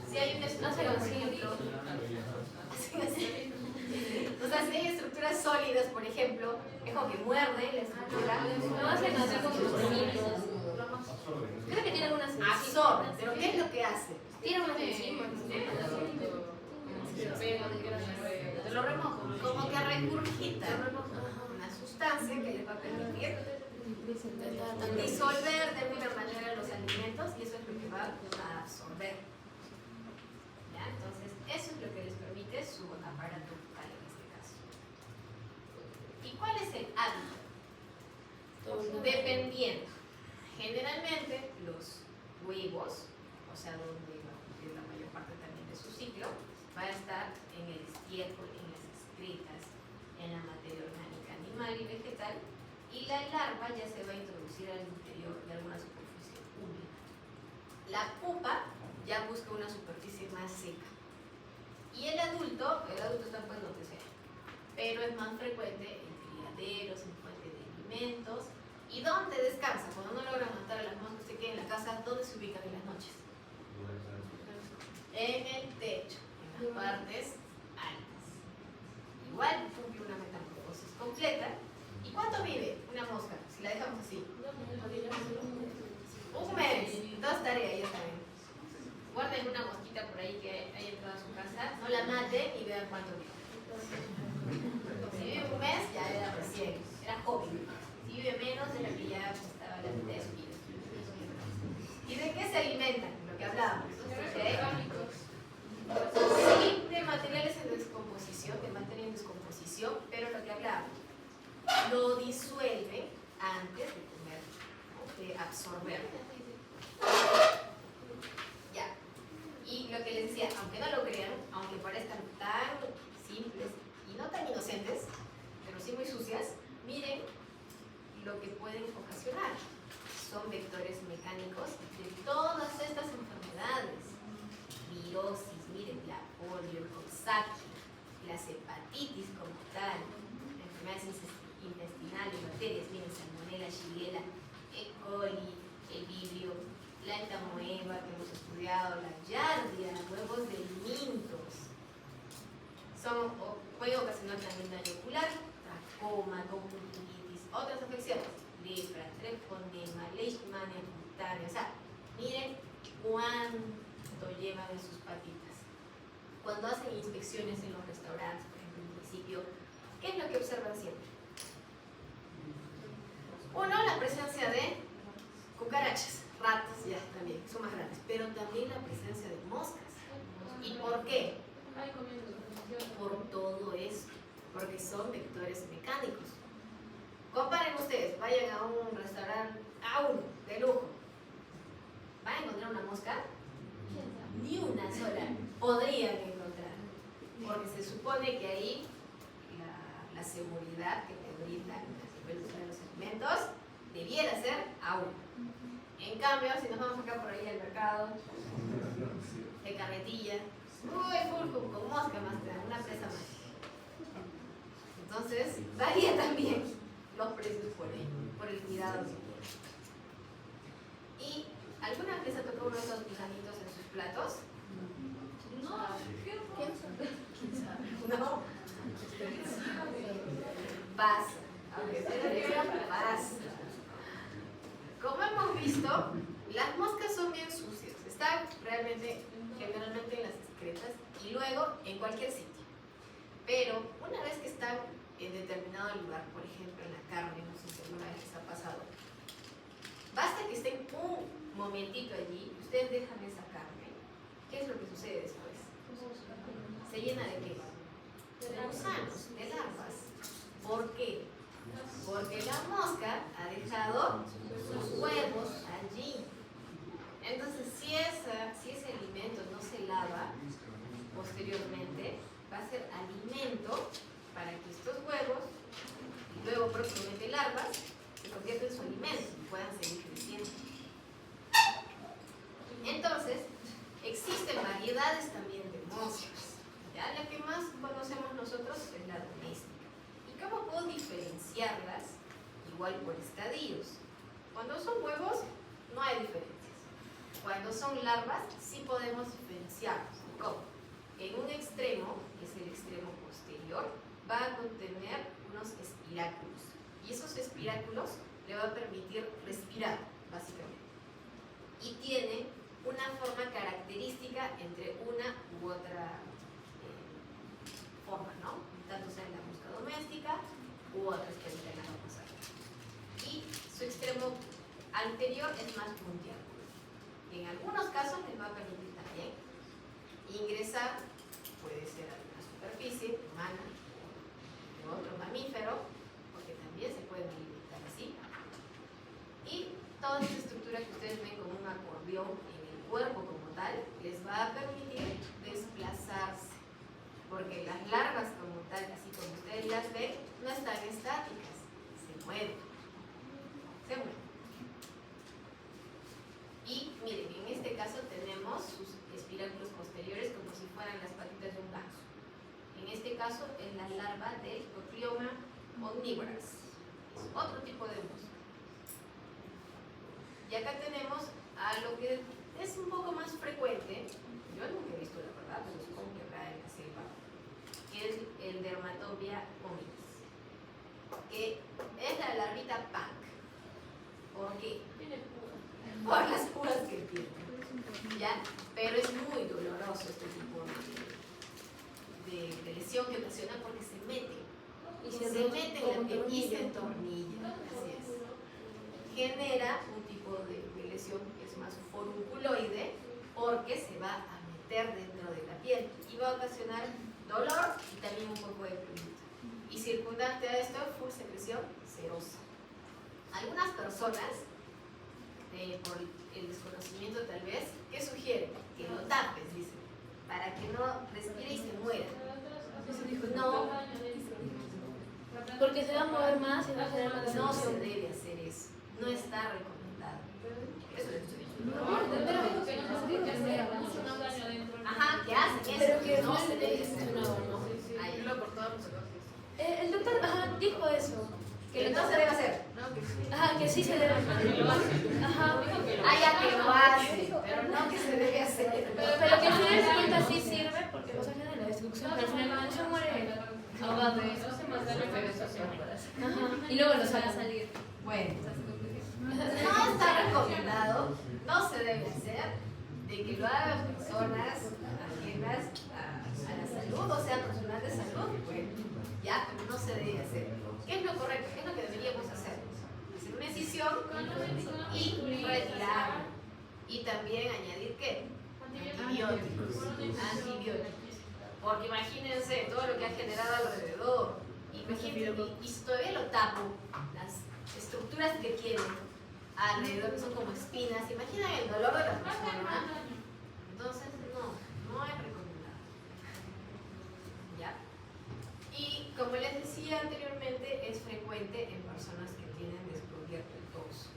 Si hay una estructura, por ejemplo, o sea, si hay estructuras sólidas, por ejemplo, es como que muerde la estructura. Lo hacen hacer con sus enzimas. Creo que tiene algunas enzimas. Absorbe, pero ¿qué es lo que hace? Tiene unas enzimas. Te lo remojo. Como que regurgita una sustancia que les va a permitir disolver de alguna manera los alimentos, y eso es lo que va a absorber. ¿Ya? Entonces, eso es lo que les permite su aparato bucal en este caso. ¿Y cuál es el hábito? Dependiendo. Generalmente los huevos, o sea, donde es la mayor parte también de su ciclo, va a estar en el estiércol, en las excretas, en la materia orgánica animal y vegetal, y la larva ya se va a introducir al interior de alguna superficie húmeda. La pupa ya busca una superficie más seca. Y el adulto está pues donde sea, pero es más frecuente en criaderos, en fuentes de alimentos. ¿Y dónde descansa? Cuando no logran matar a las moscas, se quedan en la casa, ¿dónde se ubican en las noches? En el techo, en las partes altas. Igual cumple una metamorfosis completa. ¿Y cuánto vive una mosca? Si la dejamos así. Un mes. Dos tareas, ya saben. Guarden una mosquita por ahí que haya entrado a su casa, no la maten y vean cuánto vive. Si vive un mes, ya era recién, era joven. Si vive menos, era que ya estaba la mitad de su vida. ¿Y de qué se alimentan? Lo que hablábamos. Simple material absorber. Ya. Y lo que les decía, aunque no lo crean, aunque parezcan tan simples y no tan inocentes, pero sí muy sucias, miren lo que pueden ocasionar. Son vectores mecánicos de todas estas enfermedades. Virosis, miren, la polio, el Coxsackie, las hepatitis como tal, enfermedades intestinales, bacterias, miren, Salmonella, Shigella, E. coli, el Vibrio, la entamoeba que hemos estudiado, la Giardia, huevos de mintos. Puede ocasionar también daño ocular, tracoma, conjuntivitis, otras afecciones, lepra, treponema, leishmania cutánea. O sea, miren cuánto llevan en sus patitas. Cuando hacen inspecciones en los restaurantes, por ejemplo, en el municipio, ¿qué es lo que observan siempre? Uno, la presencia de cucarachas, ratas, ya también, son más grandes, pero también la presencia de moscas. ¿Y por qué? Por todo esto, porque son vectores mecánicos. Comparen ustedes, vayan a un restaurante, a uno, de lujo. ¿Van a encontrar una mosca? Ni una sola podrían encontrar, porque se supone que ahí la seguridad que te brindan los alimentos debiera ser a uno. En cambio, si nos vamos acá por ahí al mercado, de carretilla, full con mosca más grande, una presa más. Entonces, varía también los precios por ahí, por el cuidado que tienen. ¿Y alguna vez les ha tocado uno de esos gusanitos en sus platos? No, ¿Quién sabe? No. Pasa. Pasa. Como hemos visto, las moscas son bien sucias. Están realmente, generalmente en las excretas y luego en cualquier sitio. Pero una vez que están en determinado lugar, por ejemplo en la carne, no sé si alguna vez les ha pasado, basta que estén un momentito allí, ustedes dejan esa carne, ¿qué es lo que sucede después? ¿Se llena de qué? De gusanos, de larvas. ¿Por qué? Porque la mosca ha dejado sus huevos allí. Entonces, si ese alimento no se lava posteriormente, va a ser alimento para que estos huevos, y luego próximamente larvas, se conviertan en su alimento y puedan seguir creciendo. Entonces, existen variedades también de moscas. ¿Ya? La que más conocemos nosotros es la doméstica. ¿Y cómo puedo diferenciarlas? Igual por estadios. Cuando son huevos, no hay diferencias. Cuando son larvas, sí podemos diferenciarlos. ¿Cómo? En un extremo, que es el extremo posterior, va a contener unos espiráculos. Y esos espiráculos le va a permitir respirar, básicamente. Y tiene una forma característica entre una u otra forma, ¿no? Tanto sea en la mosca doméstica u otras que ahorita las vamos a ver. Y su extremo anterior es más puntiagudo. En algunos casos les va a permitir también ingresar, puede ser a una superficie humana o otro mamífero, porque también se pueden alimentar así. Y toda esa estructura que ustedes ven como un acordeón en el cuerpo como tal, les va a permitir desplazarse, porque las larvas como tal, así como ustedes las ven, no están estáticas, se mueven. Se mueven. Y miren, en este caso tenemos sus espiráculos posteriores como si fueran las patitas de un ganso. En este caso es la larva del Coclioma omnivorans. Es otro tipo de mosca. Y acá tenemos a lo que es un poco más frecuente, yo nunca he visto la verdad, pero supongo que acá en la selva, que es el Dermatopia hominis, que es la larvita punk. ¿Por qué? Por las púas que tiene, ¿ya? Pero es muy doloroso este tipo de lesión que ocasiona porque se mete en la piel y se entornilla, así es. Genera un tipo de lesión que es más forunculoide porque se va a meter dentro de la piel y va a ocasionar dolor y también un poco de prurito. Y circundante a esto, full secreción serosa. Algunas personas por el desconocimiento tal vez, ¿qué sugiere? Que lo tapes, dice, para que no respire y se muera. No, Porque se va a mover más y va a generar más no se destrucción. debe hacer eso, no está recomendado. Eso es estoy diciendo. Ajá, ¿qué hacen? Pero Eso que no se debe hacer. funcionaba, ¿no? Ahí. El doctor, ajá, dijo eso. Que no se debe hacer. Ajá, que sí se debe hacer. Ajá. Ah, ya que lo hace, pero no que se debe hacer. Pero que al final de cuentas sí sirve porque, o sea, genera la destrucción, pero al final cuando se muere ahogado. Ajá. Y luego lo saca a salir. Bueno, no está recomendado, no se debe hacer, de que lo hagan personas ajenas a la salud, o sea, personal de salud, bueno, ya, pero no se debe hacer. ¿Qué es lo correcto? ¿Qué es lo que deberíamos hacer? Hacer una incisión y retirarlo. Y también añadir, ¿qué? Antibióticos. Porque imagínense todo lo que ha generado alrededor. Imagínense, y si todavía lo tapo, las estructuras que tiene alrededor, que son como espinas, ¿imaginan el dolor de la persona? Entonces, no es recomendado. ¿Ya? Y como les decía anteriormente, es frecuente en personas que tienen descubierto el torso.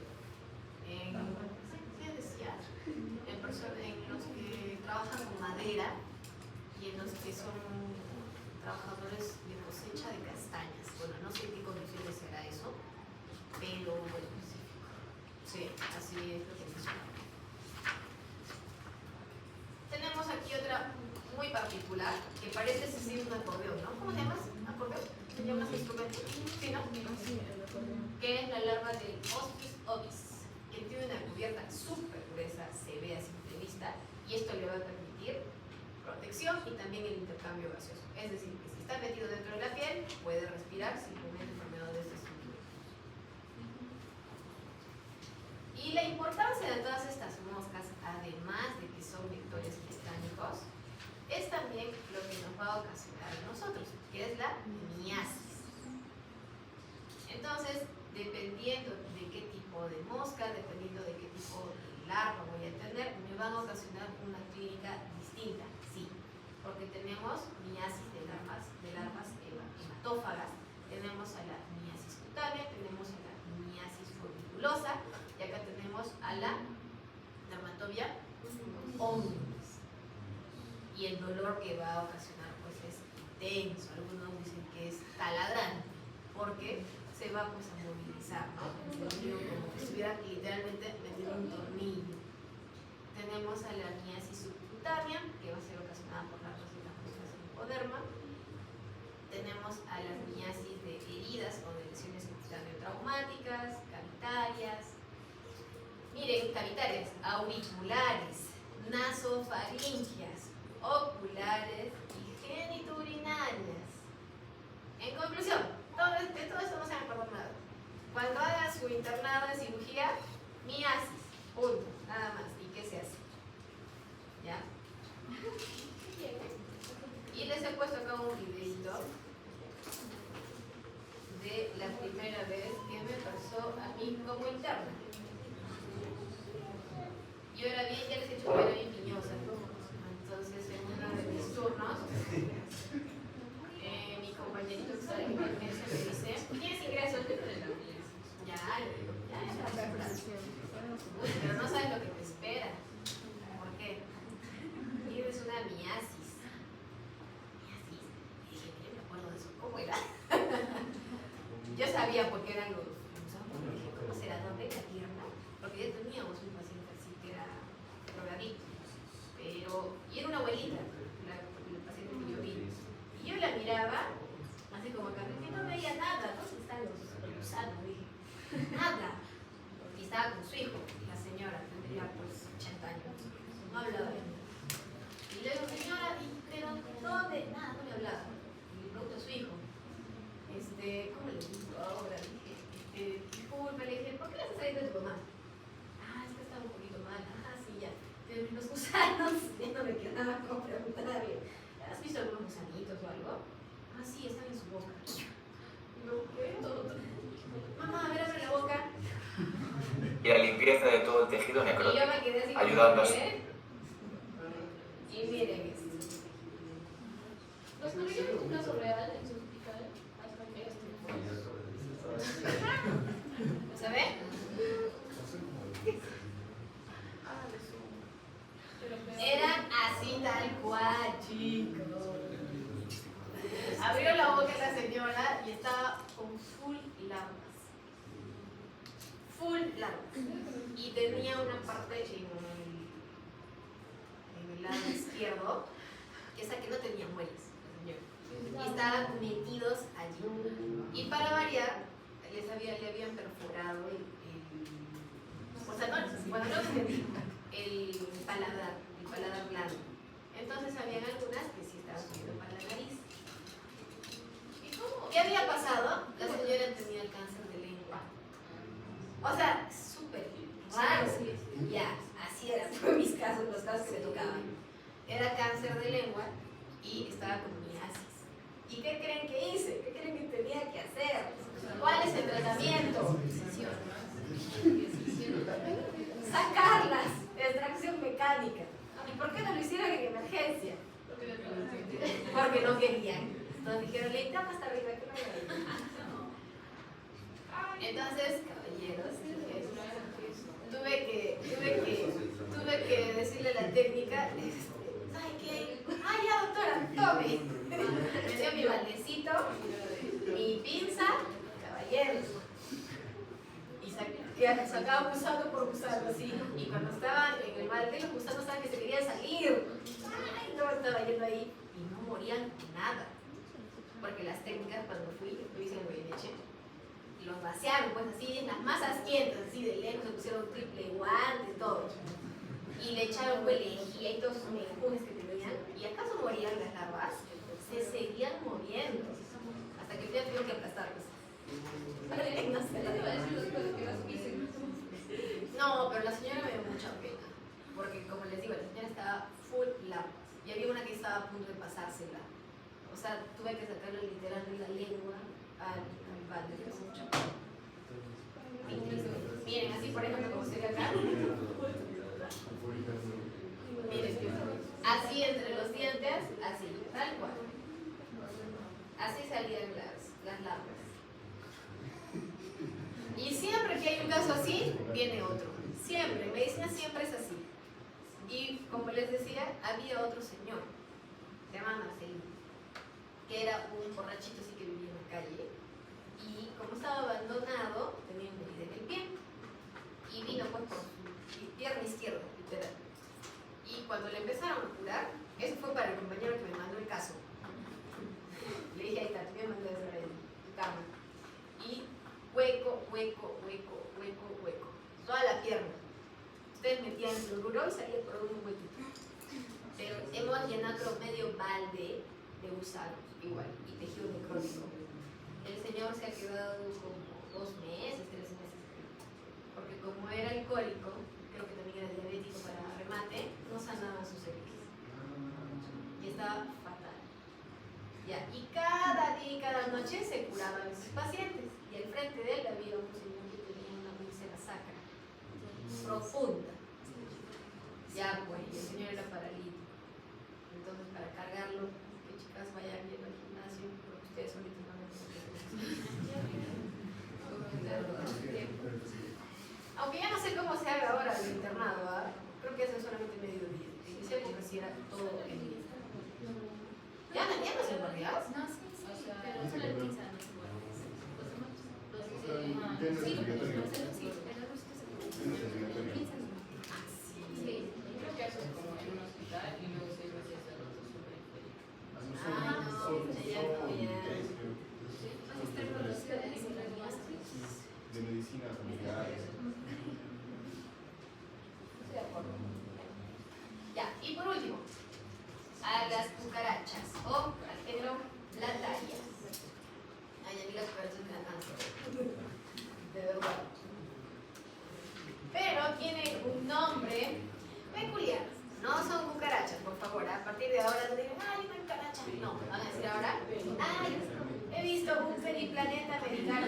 ¿Qué decía? En los que trabajan con madera y en los que son trabajadores de cosecha de castañas. Bueno, no sé en qué condiciones será eso, pero bueno, sí, así es lo que menciona. Tenemos aquí otra muy particular, que parece ser un acordeón, ¿no? ¿Cómo se llama? ¿Acordeón? ¿Se llama ese instrumento? Sí, ¿no? Que es la larva del Hospis ovis, que tiene una cubierta súper gruesa, se ve a simple vista, y esto le va a permitir protección y también el intercambio gaseoso. Es decir, que si está metido dentro de la piel, puede respirar sin tener enfermedades de este tipo. Y la importancia de todas estas moscas, además de que son vectores histánicos, es también lo que nos va a ocasionar a nosotros, que es la miasis. Entonces, dependiendo de qué tipo de mosca, dependiendo de qué tipo de larva voy a tener, me van a ocasionar una clínica distinta, sí, porque tenemos miasis de larvas hematófagas, tenemos a la miasis cutánea, tenemos a la miasis folliculosa y acá tenemos a la dermatopia omnis. Y el dolor que va a ocasionar pues es intenso, algunos dicen que es taladrante, porque se va pues a movilizar, ¿no? Como que estuviera literalmente metiendo un tornillo. Tenemos a la miasis subcutánea, que va a ser ocasionada por las de las moscas en hipoderma. Tenemos a las miasis de heridas o de lesiones cutáneo-traumáticas, cavitarias. Miren, cavitarias, auriculares, nasofaringias, oculares y genitourinarias. En conclusión, de todo esto no se han acordado nada. Cuando hagan su internado en cirugía, miasis, punto, nada más. ¿Y qué se hace? ¿Ya? Y les he puesto acá un videito de la primera vez que me pasó a mí como interna. Yo era bien, ya les he dicho que era bien piñosa. Entonces, en uno de mis turnos, mi compañerito que está en emergencia me dice: ¿tienes ingresos? Ya, le digo, ya, pero no sabes lo que te espera. ¿Por qué? Tienes una miasis. Miasis. Y dije, yo me acuerdo de eso. ¿Cómo era? Yo sabía por qué eran los. Dije, ¿cómo será? ¿Dónde? La pierna. Porque ya teníamos un paciente así que era drogadicto. Y era una abuelita, la paciente que yo vi. Y yo la miraba, así como acá, que no veía nada. ¿Dónde están los gusanos? Dije, nada. Y estaba con su hijo, la señora, tendría pues 80 años. No hablaba de nada. Y le digo, señora, ¿pero dónde? Nada, no le hablaba. Y le pregunto a su hijo, ¿cómo le digo ahora? Dije, disculpe, le dije, ¿por qué le has traído a tu mamá? Ah, es que estaba un poquito mal. Ah, sí, ya. Los gusanos, ya no me quedaba con preguntarle. ¿Has visto algunos gusanitos o algo? Ah, sí, están en su boca. Digo, ¿qué? Mamá, a ver, abre la boca. y la limpieza de todo el tejido Y yo necrótico, me quedé así como ayudando a que, y miren esto. ¿Los corrigen es un caso real en su hospital? Hasta que ¿Se ve? Eran así tal cual, chicos. Abrió la boca la señora y estaba con full larvas. Full larvas. Y tenía una parte en el lado izquierdo, esa que no tenía muelas, la señora. Y estaban metidos allí. Y para variar, le habían perforado o sea, no, bueno, no entendí, el paladar blando. Entonces habían algunas que sí estaban subiendo para la nariz. ¿Y cómo? ¿Qué había pasado? La señora tenía el cáncer de lengua. O sea, súper raro. Ya, así era. Fue los casos que me tocaban. Era cáncer de lengua y estaba con miasis. ¿Y qué creen que hice? ¿Qué creen que tenía que hacer? ¿Cuál es el tratamiento? Sacarlas, extracción mecánica. ¿Y por qué no lo hicieron en emergencia? Porque no querían. Entonces dijeron, le echamos hasta arriba que no hay. Entonces, caballeros, tuve que decirle la técnica, ¿sabe qué? Ah, ya doctora, tome. Me dio mi baldecito, mi pinza, caballeros. Y sacaba gusano por gusano, así. Y cuando estaban en el balde, los gusanos estaban que se querían salir. Ay, no, estaba yendo ahí. Y no morían nada. Porque las técnicas, cuando fui, lo hice en Goyeneche, los vaciaron, pues así, en las más asquientas, así de lejos, se pusieron triple guante, todo. Y le echaron lejía y todos sus menjujes que tenían. ¿Y acaso morían las larvas? Se seguían moviendo. Hasta que ya tuvieron que aplastarlos. No, pero la señora me dio mucha pena. Porque, como les digo, la señora estaba full larvas. Y había una que estaba a punto de pasársela. O sea, tuve que sacarle literal de la lengua al balde. Me dio mucha pena. Miren, así por ejemplo, como se ve acá. Miren, así entre los dientes, así, tal cual. Así salían las larvas. Y siempre que hay un caso así, viene otro. Siempre, en medicina siempre es así. Y como les decía, había otro señor, se llama Marcelino, que era un borrachito así que vivía en la calle. Y como estaba abandonado, tenía una herida en el pie. Y vino pues por su pierna izquierda, literal. Y cuando le empezaron a curar, eso fue para el compañero que me mandó el caso. Le dije, ahí está, te voy a mandar eso en tu cama. Y hueco, toda la pierna. Ustedes metían el fluoruro y salía por un huequito. Pero hemos llenado medio balde de gusanos, igual, y tejido necrótico. El señor se ha quedado como 2 meses, 3 meses, porque como era alcohólico, creo que también era diabético para remate, no sanaba sus heridas. Y estaba fatal. Ya, y cada día y cada noche se curaban sus pacientes. Y al frente de él había un señor que tenía una úlcera sacra profunda. Ya, pues, y el señor era paralítico. Entonces, para cargarlo, que chicas vayan bien al gimnasio, porque ustedes ahorita no me aunque ya no sé cómo se haga ahora el internado, ¿eh? Creo que hacen solamente mediodía. En esa época sí era todo el día. ¿Ya no se embarriás? No, sí, pero eso le pizza, no es igual. Creo que eso es como en un hospital y luego 6 meses a los superintendentes. De medicina familiar. Ya, y por último, a las cucarachas o al género Lataria. Ay, a mí las cucarachas me dan cáncer. De verdad. Pero tienen un nombre peculiar. No son cucarachas, por favor. A partir de ahora no digan, ay, una cucaracha. No, van a decir ahora, ay, he visto un periplaneta americano.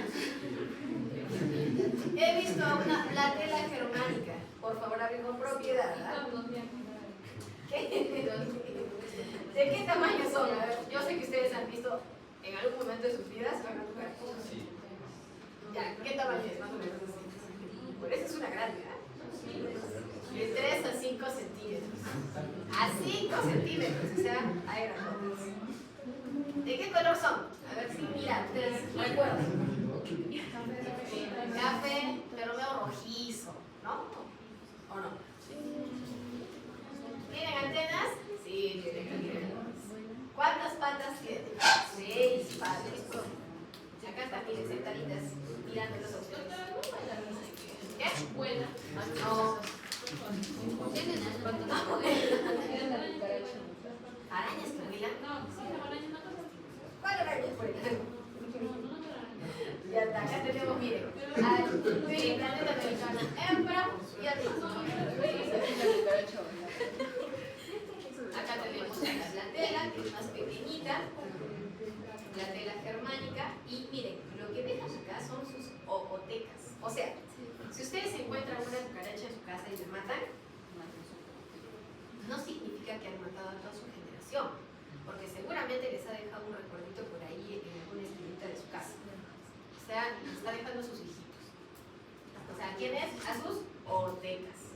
He visto una platela germánica. Por favor, hable con propiedad. ¿Ah? ¿De qué tamaño son? A ver, yo sé que ustedes han visto en algún momento de sus vidas. Ya, ¿qué tamaño es? Más o menos. Por eso es una grande, ¿eh? De 3 a 5 centímetros. A 5 centímetros, o sea, hay grandotes. ¿De qué color son? A ver si, mira, ustedes recuerdan. Café, pero veo rojizo, ¿no? ¿O no? ¿Tienen antenas? Sí, tienen antenas. ¿Cuántas patas tienen? 6 patas. Acá están, miren, sentaditas, mirando los ojos. ¿Qué? Vuela. No. ¿Tienen las patas? ¿Arañas que vuelan? No, sí, la araña no pasa. ¿Cuál araña vuelan? Ya está, acá tenemos, miren, al planeta americano, hembra y adulto. Acá tenemos la tela, que es más pequeñita, la tela germánica, y miren, lo que dejan acá son sus opotecas. O sea, si ustedes encuentran una cucaracha en su casa y la matan, no significa que han matado a toda su generación, porque seguramente les ha dejado un recuerdito por ahí en alguna esquinita de su casa. O sea, está dejando a sus hijitos. O sea, ¿quiénes? A sus otecas.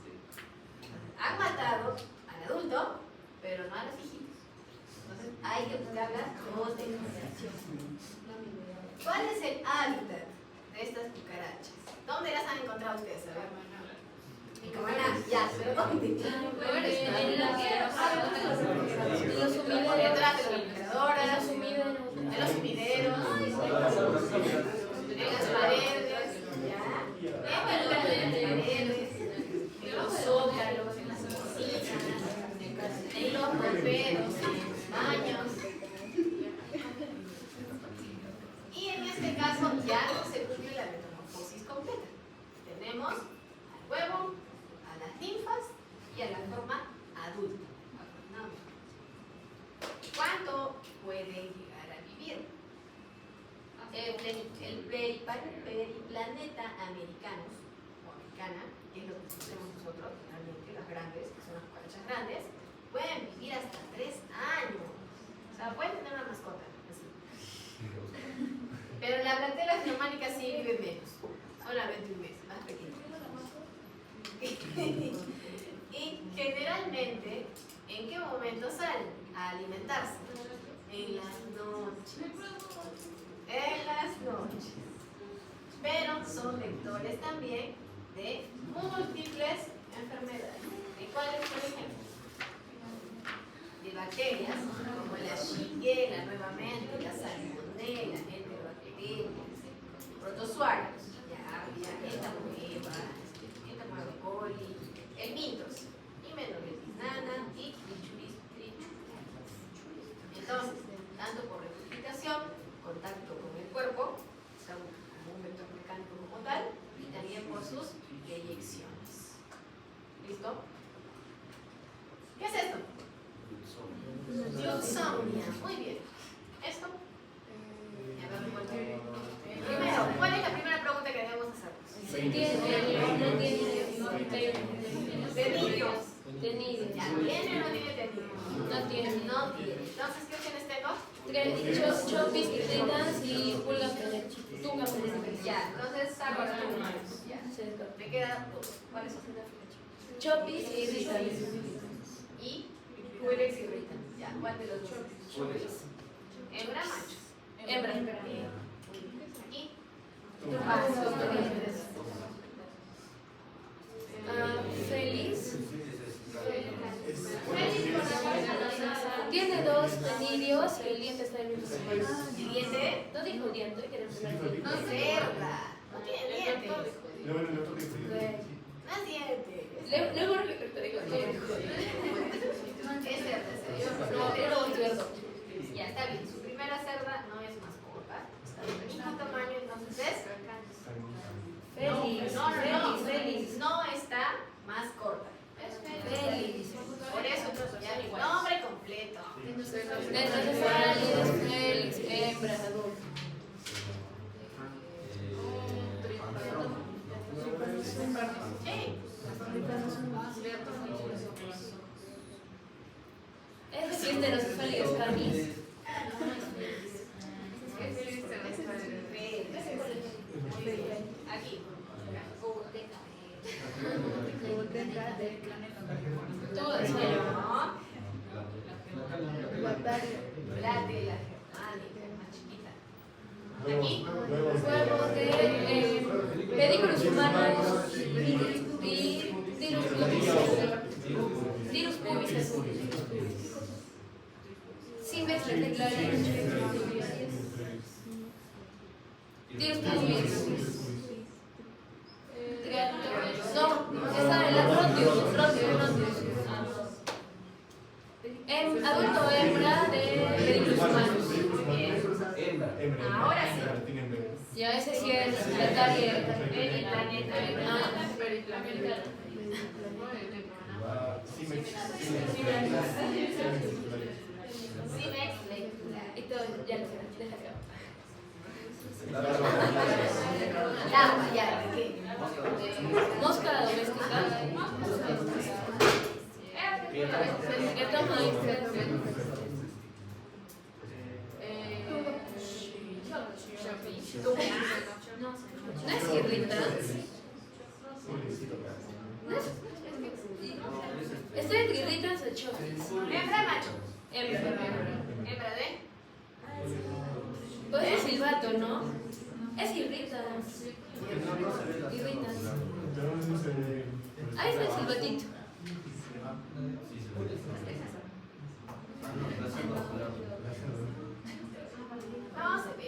Han matado al adulto, pero no a los hijitos. Entonces, hay que buscar las otecas. ¿Cuál es el hábitat de estas cucarachas? ¿Dónde las han encontrado ustedes? A ver. En Camaná, ya, pero ¿dónde? En las Detrás de las refrigeradoras, en los sumideros, en las paredes, ¿ya? En las paredes, en los zócalos, en las cocinas, en los bomberos, en los baños. Y en este caso ya no se cumple la metamorfosis completa. Tenemos al huevo, a las ninfas y a la forma adulta. ¿Cuánto puede llegar a vivir? El periplaneta americano, o americana, que es lo que conocemos nosotros, realmente, las grandes, que son las cucarachas grandes, pueden vivir hasta 3 años. O sea, pueden tener una mascota, así. Pero la platela germánica sí vive menos, solamente un mes, más pequeña. Y generalmente, ¿en qué momento salen a alimentarse? En las noches. En las noches. Pero son vectores también de múltiples enfermedades. ¿De cuáles, por ejemplo? De bacterias, como la Shigella, nuevamente, la Salmonella, Enterobacterias, protozoarios, ya, entamoeba, entamoeba coli, el Mintos, Himenoletis nana y Trichuris trichuris. Entonces, tanto por replicación, contacto con el cuerpo, o sea, como un vector mecánico como tal, y también por sus eyecciones. ¿Listo? ¿Qué es esto? Insomnia. Muy bien. ¿Esto? Primero, ¿cuál es la primera pregunta que debemos hacer? Tenidos. ¿Ya tiene o no tiene tenido? No tiene. No tiene. Entonces, ¿qué opciones tengo? Chopis, cristinas y pulgas penechitas. Tunga penechitas. Ya, entonces saco las manos. Ya. Me quedan dos. ¿Cuáles son? Chopis y ritales. Y Purex y Rita. Ya, ¿cuál de los dos? Hembra, macho. Hembra. Aquí. Feliz. Tiene 2 tenidios y el diente está en el mismo tamaño. ¿El diente? No dijo diente, que era el primer No diente. es verdad. No tiene dientes. No, bueno, el otro dijo. No es diente. No es porque te digo todo. Es cerda, No, era un cerdo. Ya, está bien. Su primera cerda no es mascota. Está del mismo tamaño, entonces es. Feliz. No está más corta. Es feliz. Por eso, ya mi nombre completo. Entonces, válidos, feliz, hembra, adulto. Todo en serio. No. Bacteria. La tela germánica, más chiquita. Aquí. Huevos de pedículos humanos y virus pubis. Cimex reticularis. Virus pubis. No, esa es la frontius. Adulto hembra de pedículos humanos. Ahora sí. Ya ese sí es Letarier. Cimex reticularis. Y todo, ya lo sé, deja que Larva, ya, ¿de qué? mosca doméstica. ¿No es irritante? Estoy entre irritante o chofis. Hembra, macho. Hembra. Hembra de. Pues es silbato, ¿no? Es irritante. Ahí está el silbatito. No se ve.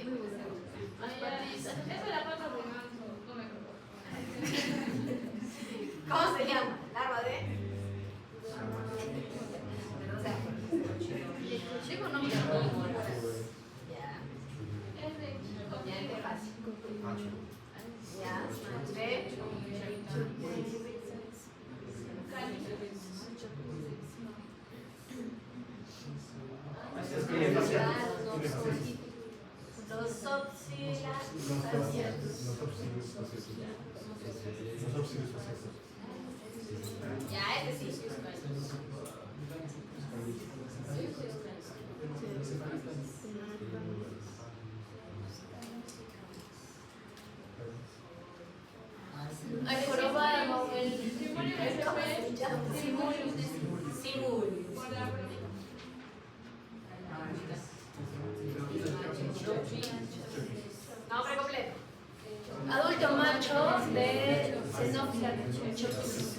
Eso es la pata de ganso, no me acuerdo. ¿Cómo se llama? Larva de. O sea, Digo nombre. ya. Es de Ya es de fácil. Ya. De. Los ya, este sí. Hay jorobado, el Simul. por la Nombre completo. adulto macho de Xenopsia chopis.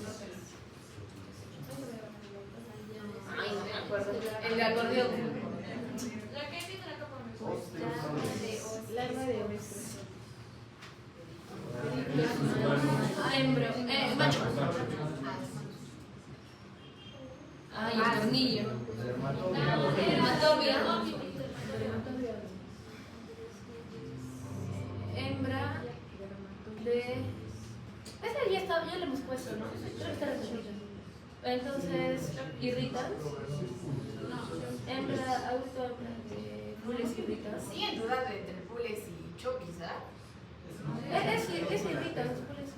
Ay, no me acuerdo. El de acordeón. La que tiene la capa Larva de obeso. Hembra. Macho. Ay, el tornillo. Dermatobia. Hembra de. Ese ya está, ya lo hemos puesto, ¿no? Creo que está resuelto. Entonces, irritan. Hembra, adulto hembra de pules irritan. Siguen dudando entre pules y chokis, ¿ah? Es irritan, los pules.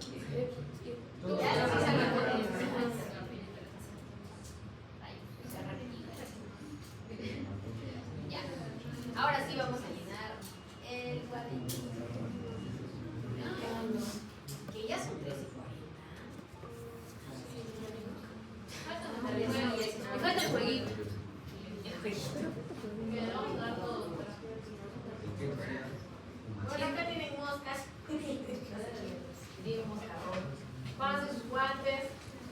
Ya no se sabe.